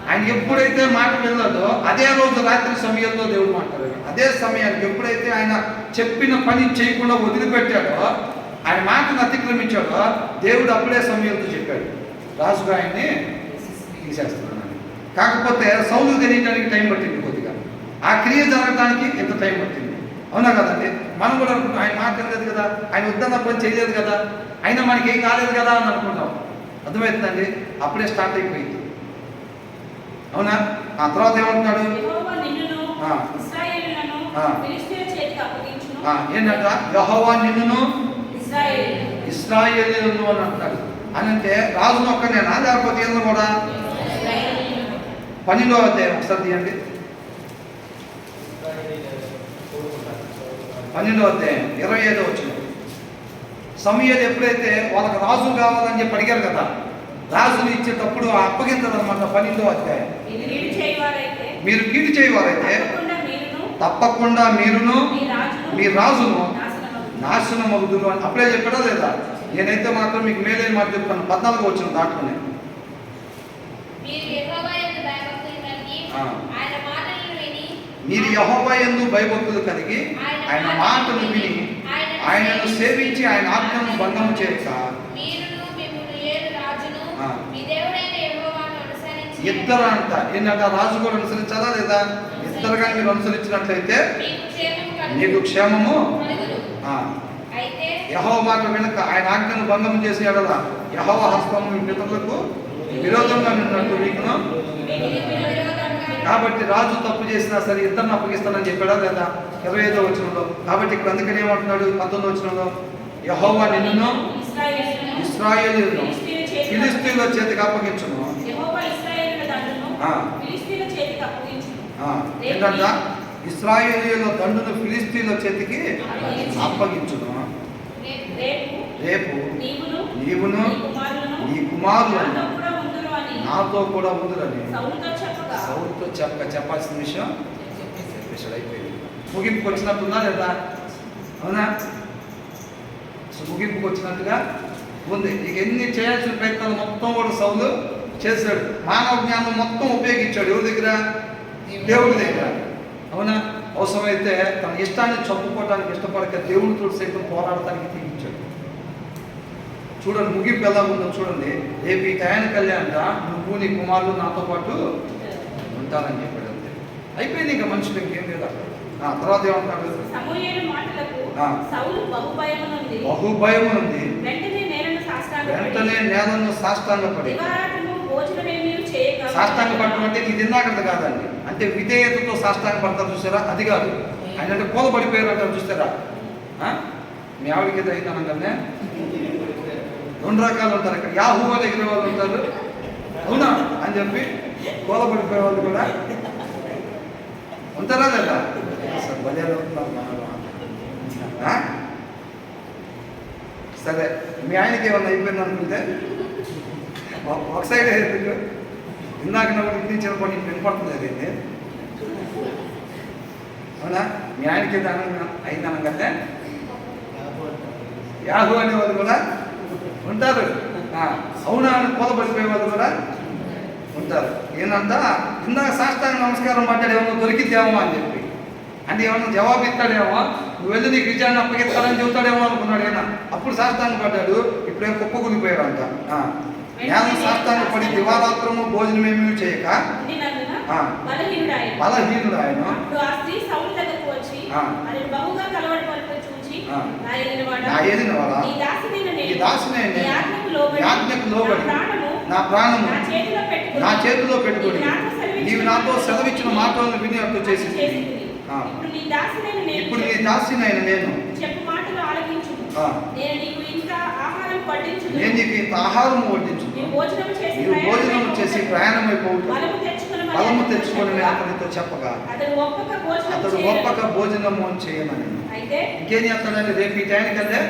ఆయన ఎప్పుడైతే మాట వెళ్ళాడో అదే రోజు రాత్రి సమయంలో దేవుడు మాట్లాడాడు. అదే సమయానికి ఎప్పుడైతే ఆయన చెప్పిన పని చేయకుండా వదిలిపెట్టాడో, ఆయన మాటను అతిక్రమించాడో, దేవుడు అప్పుడే సమయంతో చెప్పాడు రాజుగా ఆయన్ని తీసేస్తున్నాను. కాకపోతే సౌలు తెలియడానికి టైం పట్టింది కొద్దిగా, ఆ క్రియ జరగడానికి ఎంత టైం పట్టింది. అవునా కదండి? మనం కూడా అనుకుంటాం ఆయన మాట లేదు కదా, ఆయన వద్దన్న పని చేయలేదు కదా, అయినా మనకి ఏం కాలేదు కదా అని అనుకుంటాం. అర్థమవుతుందండి? అప్పుడే స్టార్ట్ అయిపోయింది. అవునా? ఆ తర్వాత ఏమంటున్నాడు? ఏంటంట? యెహోవా నిన్నును ఇశ్రాయేలీయులను అని అంటాడు. అని అంటే రాజును ఒక్కనేనా లేకపోతే ఏదో కూడా? 12వ అధ్యాయం ఒకసారి తీయండి. 12వ అధ్యాయం 25వ వచనం. సమూయేలు ఎప్పుడైతే వాళ్ళకి రాజు కావాలని చెప్పి అడిగారు కదా, రాజుని ఇచ్చేటప్పుడు అప్పగించదు అనమాట. 12వ అధ్యాయం. మీరు కీడు చేయవారైతే తప్పకుండా మీరును మీ రాజును నాశనం అవుదురు అని అప్పుడే చెప్పాడా లేదా? నేనైతే మాత్రం మీకు మేలైన మాట చెప్తాను. 14వ వచనం దాటుకునే మీరు యెహోవా యందు భయభక్తులు కలిగి ఆయన మాటను విని ఆయనను సేవించి ఆయన ఆజ్ఞను భంగం చేయక ఇద్దరు అంట. ఏంటంటే రాజు కూడా అనుసరించాలా లేదా? ఇద్దరుగా మీరు అనుసరించినట్లయితే నీకు క్షేమము. యెహోవా మాట వెనుక ఆయన ఆజ్ఞను భంగం చేసి ఎడలా యెహోవా హస్తము మీ పితరులకు విరోధంగా నిన్నట్టు మీకును. కాబట్టి రాజు తప్పు చేసినా సరే ఇద్దరిని అప్పగిస్తానని చెప్పాడా లేదా? 25వ వచనంలో. కాబట్టి ఇక్కడ అందుకని ఏమంటున్నాడు? 19వ వచనంలో యెహోవా నిన్నును ఇశ్రాయేలీయులను ఫిలిష్తీయుల చేతికి అప్పగించును. ఏంటంట? ఇశ్రాయేలీయుల దండును ఫిలిష్తీయుల చేతికి అప్పగించును. రేపు నీవును నీ కుమారులను నాతో కూడా ఉందిరని సౌలుతో చెప్పాల్సిన విషయం చెప్పేసాడు. అయిపోయింది. ముగింపుకి వచ్చినట్టుందా లేదా? అవునా? ముగింపుకి వచ్చినట్టుగా ఉంది. ఇక ఎన్ని చేయాల్సిన ప్రయత్నాలు మొత్తం కూడా సౌలు చేశాడు. మానవ జ్ఞానం మొత్తం ఉపయోగించాడు. ఎవరి దగ్గర? దేవుడి దగ్గర. అవునా? అవసరమైతే తన ఇష్టాన్ని చంపుకోవడానికి ఇష్టపడక దేవుడితో సైతం పోరాడటానికి తీయించాడు. చూడండి ముగింపు ఎలా ఉందో చూడండి. రేపు ఈ టయానికి కళ్యాణంట నువ్వు నీ కుమారులు నాతో పాటు ఉంటానని చెప్పాడు. అంతే, అయిపోయింది. ఇంకా మనుషులకి ఏం లేదు అక్కడ. తర్వాత ఏమంటాడు? బహుభయం ఉంది. వెంటనే నేలను సాష్టాంగపడి. సాష్టాంగపడటం అంటే ఇది ఇందాకది కాదండి. అంటే విధేయతతో సాష్టాంగ పడతారు చూసారా? అది కాదు. ఆయన అంటే కోల పడిపోయారు అంటారు చూసారా? మీ ఆవిడకి ఏదో అయితేనగానే 2 రకాలు ఉంటారు. ఇక్కడ యాహూవా దగ్గర వాళ్ళు ఉంటారు, అవునా అని చెప్పి కోల పడిపోయే వాళ్ళు కూడా ఉంటారా లేదా? అసలు బలియాలు సరే, మీ ఆయనకి ఏమన్నా అయిపోయింది అనుకుంటే ఒక సైడ్ ఇందాక ఇచ్చిన పని వినపడుతుంది అదైతే. అవునా? మీ ఆయనకి అయిందనగానే యాహూ అనే వాళ్ళు కూడా ఉంటారు. అవునా అని కోలపడిపోయే వాళ్ళు కూడా ఉంటారు. ఏంటంట ఇందాక సాష్టాంగ నమస్కారం పడ్డాడు, ఏమన్నా దొరికిద్దేమో అని చెప్పి. అంటే ఏమన్నా జవాబు ఇస్తాడేమో, నువ్వు వెళ్ళి నీకు విజయాన్ని అప్పగిస్తానని చెబుతాడేమో అనుకున్నాడు ఆయన. అప్పుడు సాష్టాంగ పడ్డాడు, ఇప్పుడే కుప్పకూలిపోయాడంట. నేను సాష్టాంగ పడి దివారాత్రము భోజనం ఏమీ చేయక బలహీనుడు ఆయన. నా ప్రాణము నా చేతిలో పెట్టుకొని నీవు నాతో సెలవిచ్చిన మాటలను విని అట్టు చేసి ఇప్పుడు నీ దాసినైన నేను నేను నీకు ఇంత ఆహారం వడ్డించుదును. నేను నీకు ఇంత ఆహారం వడ్డించుదును. నీవు భోజనం చేసి ప్రయాణం అయిపోవుట బలము తెచ్చుకొని అతనితో చెప్పగా అతడు ఒప్పక భోజనము చేయమని. ఇంకేం చేస్తాడంటే రేపు ఈ టైం కదే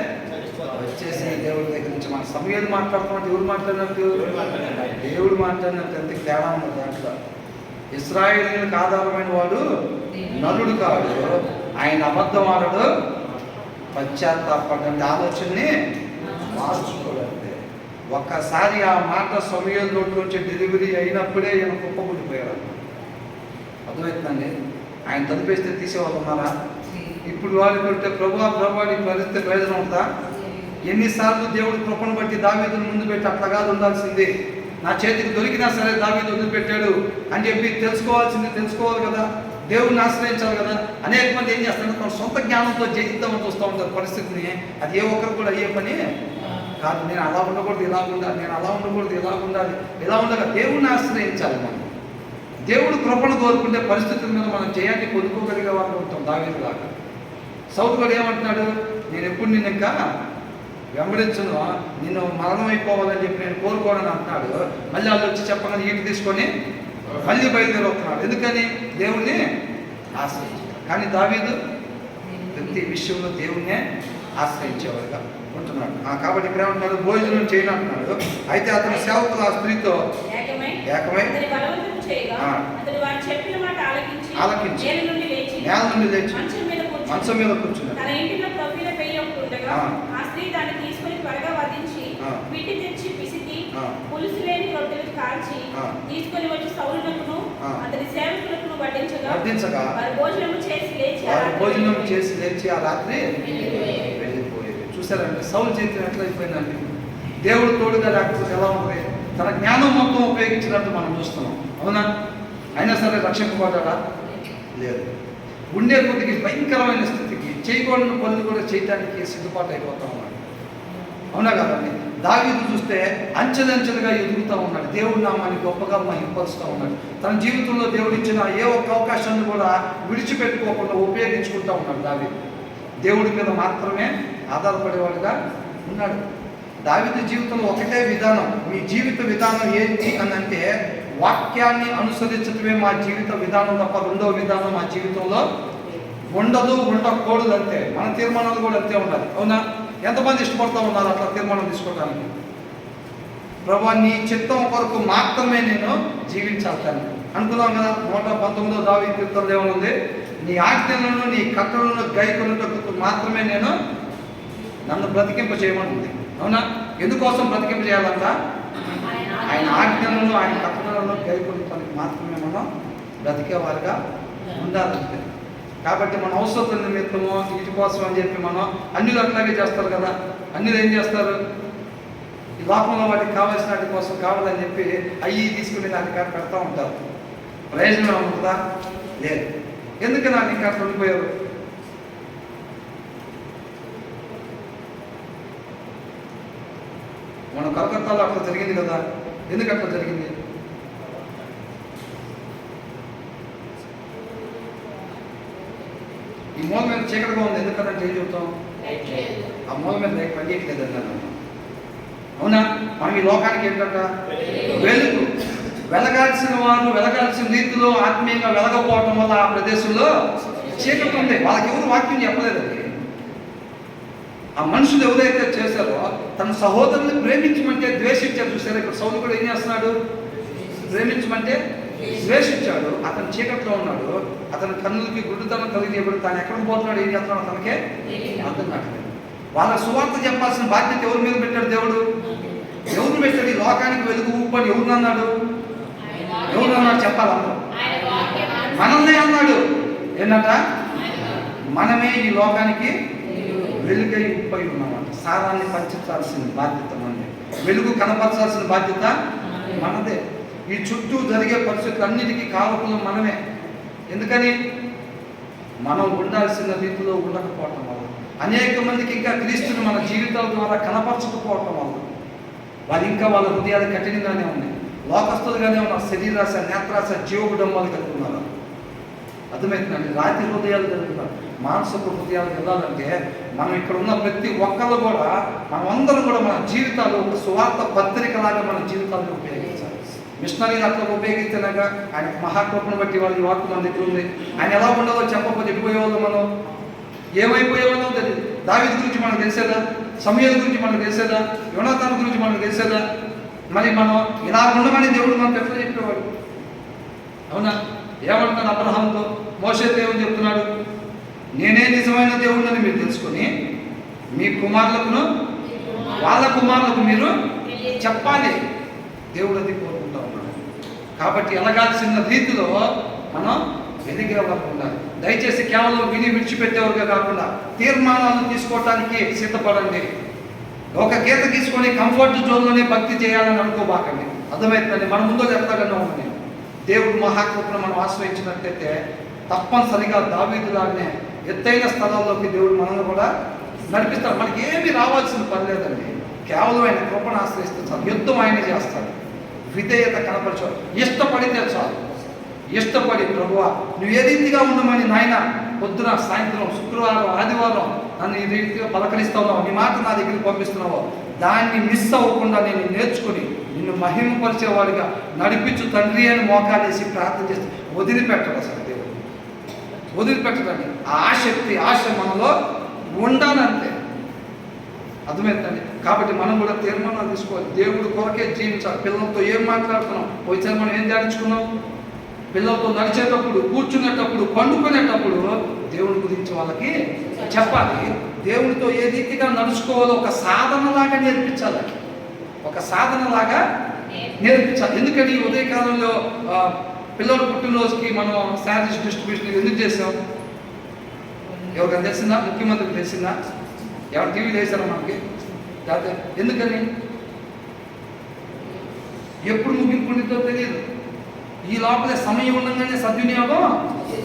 వచ్చేసి దేవుడి దగ్గర నుంచి మన సమయాలు మాట్లాడుతున్నట్టు ఎవరు మాట్లాడినట్టు దేవుడు మాట్లాడినట్టు ఎంత తేడా ఉన్నది దాంట్లో. ఇశ్రాయేలీయులకు ఆధారమైన వాడు నరుడు కాడు, ఆయన అబద్ధం ఆడడు, పశ్చాత్తాపడంటే ఆలోచనని మార్చుకోడంటే. ఒక్కసారి ఆ మాట సమయాల నోట్లోంచి డెలివరీ అయినప్పుడే ఈయన కుప్పకూలిపోయాడు. అర్థమవుతుందండి. ఆయన తదిపేస్తే తీసేవాళ్ళు ఉన్నారా? ఇప్పుడు వాళ్ళు కొట్టే ప్రభా నీ పరిస్థితి ప్రయోజనం ఉందా? ఎన్నిసార్లు దేవుడు కృపను బట్టి దావీదును ముందు పెట్టి అట్లా కాదు ఉండాల్సింది, నా చేతికి దొరికినా సరే దావీదు వదిలిపెట్టాడు అని చెప్పి తెలుసుకోవాలి కదా, దేవుడిని ఆశ్రయించాలి కదా. అనేక మంది ఏం చేస్తారు, తన సొంత జ్ఞానంతో జయిద్దామని చూస్తూ ఉంటారు పరిస్థితిని. అది ఏ ఒక్కరు కూడా అయ్యే పని కాదు. నేను అలా ఉండకూడదు, ఇలా ఉండాలి, నేను అలా ఉండకూడదు, ఇలా ఉండాలి, ఇలా ఉండగా దేవుడిని ఆశ్రయించాలి. మనం దేవుడు కృపను కోరుకుంటే పరిస్థితుల మీద మనం జయాన్ని పొందుకోగలిగే వాళ్ళు ఉంటాం. దావీదు లాగా సౌలు కూడా ఏమంటున్నాడు, నేను ఎప్పుడు నిన్ను ఇంకా వెంబడించను, నిన్ను మరణం అయిపోవాలని చెప్పి నేను కోరుకోనని అంటున్నాడు. మళ్ళీ వాళ్ళు వచ్చి చెప్పగానే ఈటు తీసుకొని మళ్ళీ బయలుదేరుతున్నాడు. ఎందుకని? దేవుణ్ణి ఆశ్రయించాడు. కానీ దావీదు ప్రతి విషయంలో దేవుణ్ణే ఆశ్రయించేవాడుగా ఉంటున్నాడు. కాబట్టి ఇక్కడ ఏమంటున్నాడు, భోజనం చేయను అంటున్నాడు. అయితే అతని సేవకులు ఆ స్త్రీతో ఏకమై ఆలకించి నేల నుండి లేచి మంచం మీద కూర్చున్నాడు. ఆ స్త్రీ దాన్ని తీసుకొని త్వరగా వధించి పిండి తెచ్చి పిసికి పులుసు లేని రొట్టెలు కాల్చి తీసుకొని వచ్చి సౌలునకును అతని సేవకులకు వడ్డించగా వారు భోజనం చేసి లేచి ఆ రాత్రి వెళ్ళిపోయేది. చూసారంటే సౌలు జీవితం ఎట్లా అయిపోయిందండి. దేవుడు తోడుగా లేకపోతే ఎలా ఉంటుంది? తన జ్ఞానం మొత్తం ఉపయోగించినట్టు మనం చూస్తున్నాం, అవునా? అయినా సరే రక్షింపబడ్డా లేదు. ఉండే కొద్దికి భయంకరమైన స్థితికి చేయకూడని పనులు కూడా చేయడానికి సిద్ధపాటు అయిపోతా ఉన్నాడు, అవునా కదండి? దావీదు చూస్తే అంచెలంచెలుగా ఎదుగుతూ ఉన్నాడు, దేవుడి నామాన్ని గొప్పగా మహిమపరుస్తూ ఉన్నాడు. తన జీవితంలో దేవుడు ఇచ్చిన ఏ ఒక్క అవకాశాన్ని కూడా విడిచిపెట్టుకోకుండా ఉపయోగించుకుంటూ ఉన్నాడు దావీదు. దేవుడి మీద మాత్రమే ఆధారపడేవాడుగా ఉన్నాడు. దావీదు జీవితంలో ఒకటే విధానం. మీ జీవిత విధానం ఏంటి అని అంటే, వాక్యాన్ని అనుసరించడమే మా జీవిత విధానం తప్ప రెండో విధానం మా జీవితంలో ఉండదు, ఉండకూడదు. అంతే. మన తీర్మానాలు కూడా అంతే ఉండాలి, అవునా? ఎంతమంది ఇష్టపడుతూ ఉన్నారు అట్లా తీర్మానం తీసుకోవడానికి? ప్రభువా నీ చిత్తం కొరకు మాత్రమే నేను జీవించాలి అనుకున్నాం కదా. 119వ దావీదు కీర్తనలో ఏమనుంది, నీ ఆజ్ఞలను నీ కట్టలను గైకొనుటకు మాత్రమే నేను నన్ను బ్రతికింప చేయమనుంది, అవునా? ఎందుకోసం బ్రతికింప చేయాలంట? ఆయన ఆజ్ఞలను ఆయన కట్టడలను గైకొనటానికి మాత్రమే మనం బ్రతికేవారుగా ఉండాలంటే. కాబట్టి మన అవసరం నిమిత్తము వీటి కోసం అని చెప్పి మనం అన్యులు అట్లాగే చేస్తారు కదా. అన్యులు ఏం చేస్తారు, ఈ లోకంలో వాటికి కావాల్సిన వాటి కోసం కావాలని చెప్పి అయ్యి తీసుకుని దానికి పెడతా ఉంటారు. ప్రయోజనం ఉంటుందా? లేదు. ఎందుకని నాకు ఇంకా ఉండిపోయారు? మన కలకత్తాలో అట్లా జరిగింది కదా. ఎందుకు అట్లా జరిగింది? ఈ మూల మీద చీకటిగా ఉంది, ఎందుకంటే ఏం చెబుతాం? ఆ మూల మీద లైట్ పనిచేయట్లేదు అన్నాను, అవునా? మనం ఈ లోకానికి ఏంటంట వెలుగు. వెలగాల్సిన వారు వెలగాల్సిన రీతిలో ఆత్మీయంగా వెలగపోవటం వల్ల ఆ ప్రదేశంలో చీకటి ఉంది. వాళ్ళకి ఎవరు వాక్యం చెప్పలేదండి. ఆ మనుషులు ఎవరైతే చేశారో తన సహోదరుని ప్రేమించమంటే ద్వేషించారు. చూసారా? ఇక్కడ సౌలు కూడా ఏం చేస్తున్నాడు? ప్రేమించమంటే ద్వేషించాడు. అతను చీకట్లో ఉన్నాడు, అతని కన్నులకి గుడ్డుతనం కలిగేప్పుడు తాను ఎక్కడికి పోతున్నాడు, ఏం చేస్తున్నాడు తనకే అర్థం కావట్లేదు. వాళ్ళ సువార్త చెప్పాల్సిన బాధ్యత ఎవరి మీద పెట్టాడు దేవుడు? ఎవరు పెట్టాడు? ఈ లోకానికి వెలుగు ఊపని ఎవరినన్నాడు? ఎవరినన్నాడు చెప్పాలన్నా? మనల్నే అన్నాడు. ఏంటంట? మనమే ఈ లోకానికి వెలుగై ఉప్పై ఉన్నామంట. సారాన్ని పంచాల్సిన బాధ్యత మనదే, వెలుగు కనపరచాల్సిన బాధ్యత మనదే. ఈ చుట్టూ జరిగే పరిస్థితులన్నిటికీ కారకులు మనమే. ఎందుకని? మనం ఉండాల్సిన రీతిలో ఉండకపోవటం వల్ల, అనేక మందికి ఇంకా క్రీస్తుని మన జీవితాల ద్వారా కనపరచకపోవటం వల్ల వాళ్ళు ఇంకా వాళ్ళ హృదయాలు కఠినంగానే ఉన్నాయి, లోకస్తులుగానే ఉన్నారు, శరీరాశ, నేత్రాశ, జీవగుడంబాలు కలిగి ఉన్నారు. అర్థమవుతుందండి. రాతి హృదయాలు జరుగుతాం, మానసిక హృదయాలు వెళ్ళాలంటే మనం ఇక్కడ ఉన్న ప్రతి ఒక్కరు కూడా, మనమందరం కూడా మన జీవితాలు ఒక సువార్త పత్రికలాగా మన జీవితాలను ఉపయోగించాలి. మిషనరీని అట్లా ఉపయోగిస్తేనాక ఆయన మహాకృపను బట్టి వాళ్ళ ఈ వాక్కు మన దగ్గర ఉంది. ఆయన ఎలా ఉండదో చెప్పకపోతే ఎడిపోయేవాళ్ళం, మనం ఏమైపోయేవాళ్ళం తెలియదు. దావీదు గురించి మనకు తెలిసేదా? సమూయేలు గురించి మనకు తెలిసేదా? యోనాతాను గురించి మనకు తెలిసేదా? మరి మనం ఇలా ఉండమని దేవుడు మనకు ఎట్లా చెప్పేవాడు? అవునా? ఏమంటున్నాడు అబ్రహాంతో? మోషే దేవుడు చెప్తున్నాడు, నేనే నిజమైన దేవుడిని మీరు తెలుసుకొని మీ కుమారులకును వాళ్ళ కుమారులకు మీరు చెప్పాలి. దేవుడు అది కోరుకుంటా ఉన్నాడు. కాబట్టి ఎలగాల్సిన రీతిలో మనం ఎదిగే వాళ్ళకు ఉండాలి. దయచేసి కేవలం విని విడిచిపెట్టేవారుగా కాకుండా తీర్మానాలు తీసుకోవటానికి సిద్ధపడండి. ఒక గీత తీసుకొని కంఫర్ట్ జోన్లోనే భక్తి చేయాలని అనుకోబాకండి. అర్థమవుతుందండి. మన ముందు ఎత్తగానే ఉంది. దేవుడు మహాకృపను మనం ఆశ్రయించినట్లయితే తప్పనిసరిగా దావీదులాగానే ఎత్తైన స్థలాల్లోకి దేవుడు మనల్ని కూడా నడిపిస్తాడు. మనకి ఏమీ రావాల్సిన పని లేదండి. కేవలం ఆయన కృపను ఆశ్రయిస్తే చాలు. యుద్ధం ఆయన చేస్తాడు. విధేయత కనపరచాలి. ఇష్టపడితే చాలు. ఇష్టపడి ప్రభువా నువ్వు ఏ రీతిగా ఉండమని నాయన పొద్దున సాయంత్రం శుక్రవారం ఆదివారం నన్ను ఈ రీతిగా పలకరిస్తున్నావు, నీ మాట నా దగ్గరికి పంపిస్తున్నావు, దాన్ని మిస్ అవ్వకుండా నేను నేర్చుకుని నిన్ను మహిమపరిచేవాడిగా నడిపించు తండ్రి అని మోకాలేసి ప్రార్థన చేస్తే వదిలిపెట్టడు అసలు దేవుడు. వదిలిపెట్టడండి. ఆశ మనలో ఉండాలంతే. అర్థమవుతుందండి. కాబట్టి మనం కూడా తీర్మానాలు తీసుకోవాలి. దేవుడు కొరకే జీవించాలి. పిల్లలతో ఏం మాట్లాడుతున్నాం? పోయిసారి మనం ఏం ధ్యానించుకున్నాం? పిల్లలతో నడిచేటప్పుడు, కూర్చునేటప్పుడు, పండుకునేటప్పుడు దేవుని గురించి వాళ్ళకి చెప్పాలి. దేవుడితో ఏ రీతిగా నడుచుకోవాలో ఒక సాధనలాగా నేర్పించాలి. ఒక సాధనలాగా నేర్పించాలి. ఎందుకని ఉదయకాలంలో పిల్లల పుట్టినరోజుకి మనం శాలరీస్ డిస్ట్రిబ్యూషన్ ఎందుకు చేసాం? ఎవరికైనా తెలిసిందా? ముఖ్యమంత్రికి తెలిసిందా? ఎవరు టీవీలు వేసారా మనకి? లేకపోతే ఎందుకని? ఎప్పుడు ముగింపు ఉంటుందో తెలియదు. ఈ లోపలే సమయం ఉండగానే సద్వినియోగం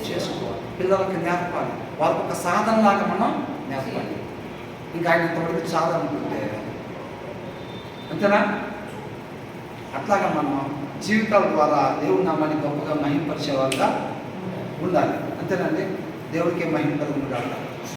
చేసుకోవాలి. పిల్లలకి నేర్పాలి. వాళ్ళకి ఒక సాధనలాగా మనం నేర్పాలి. ఇంకా ఆయన ఇంతవరకు సాధన అనుకుంటే అంతేనా? అట్లాగా మనం జీవితాల ద్వారా దేవుడి నామాన్ని గొప్పగా మహిమపరిచే వాళ్ళగా ఉండాలి. అంతేనండి. దేవుడికే మహిమ కలుగును గాక.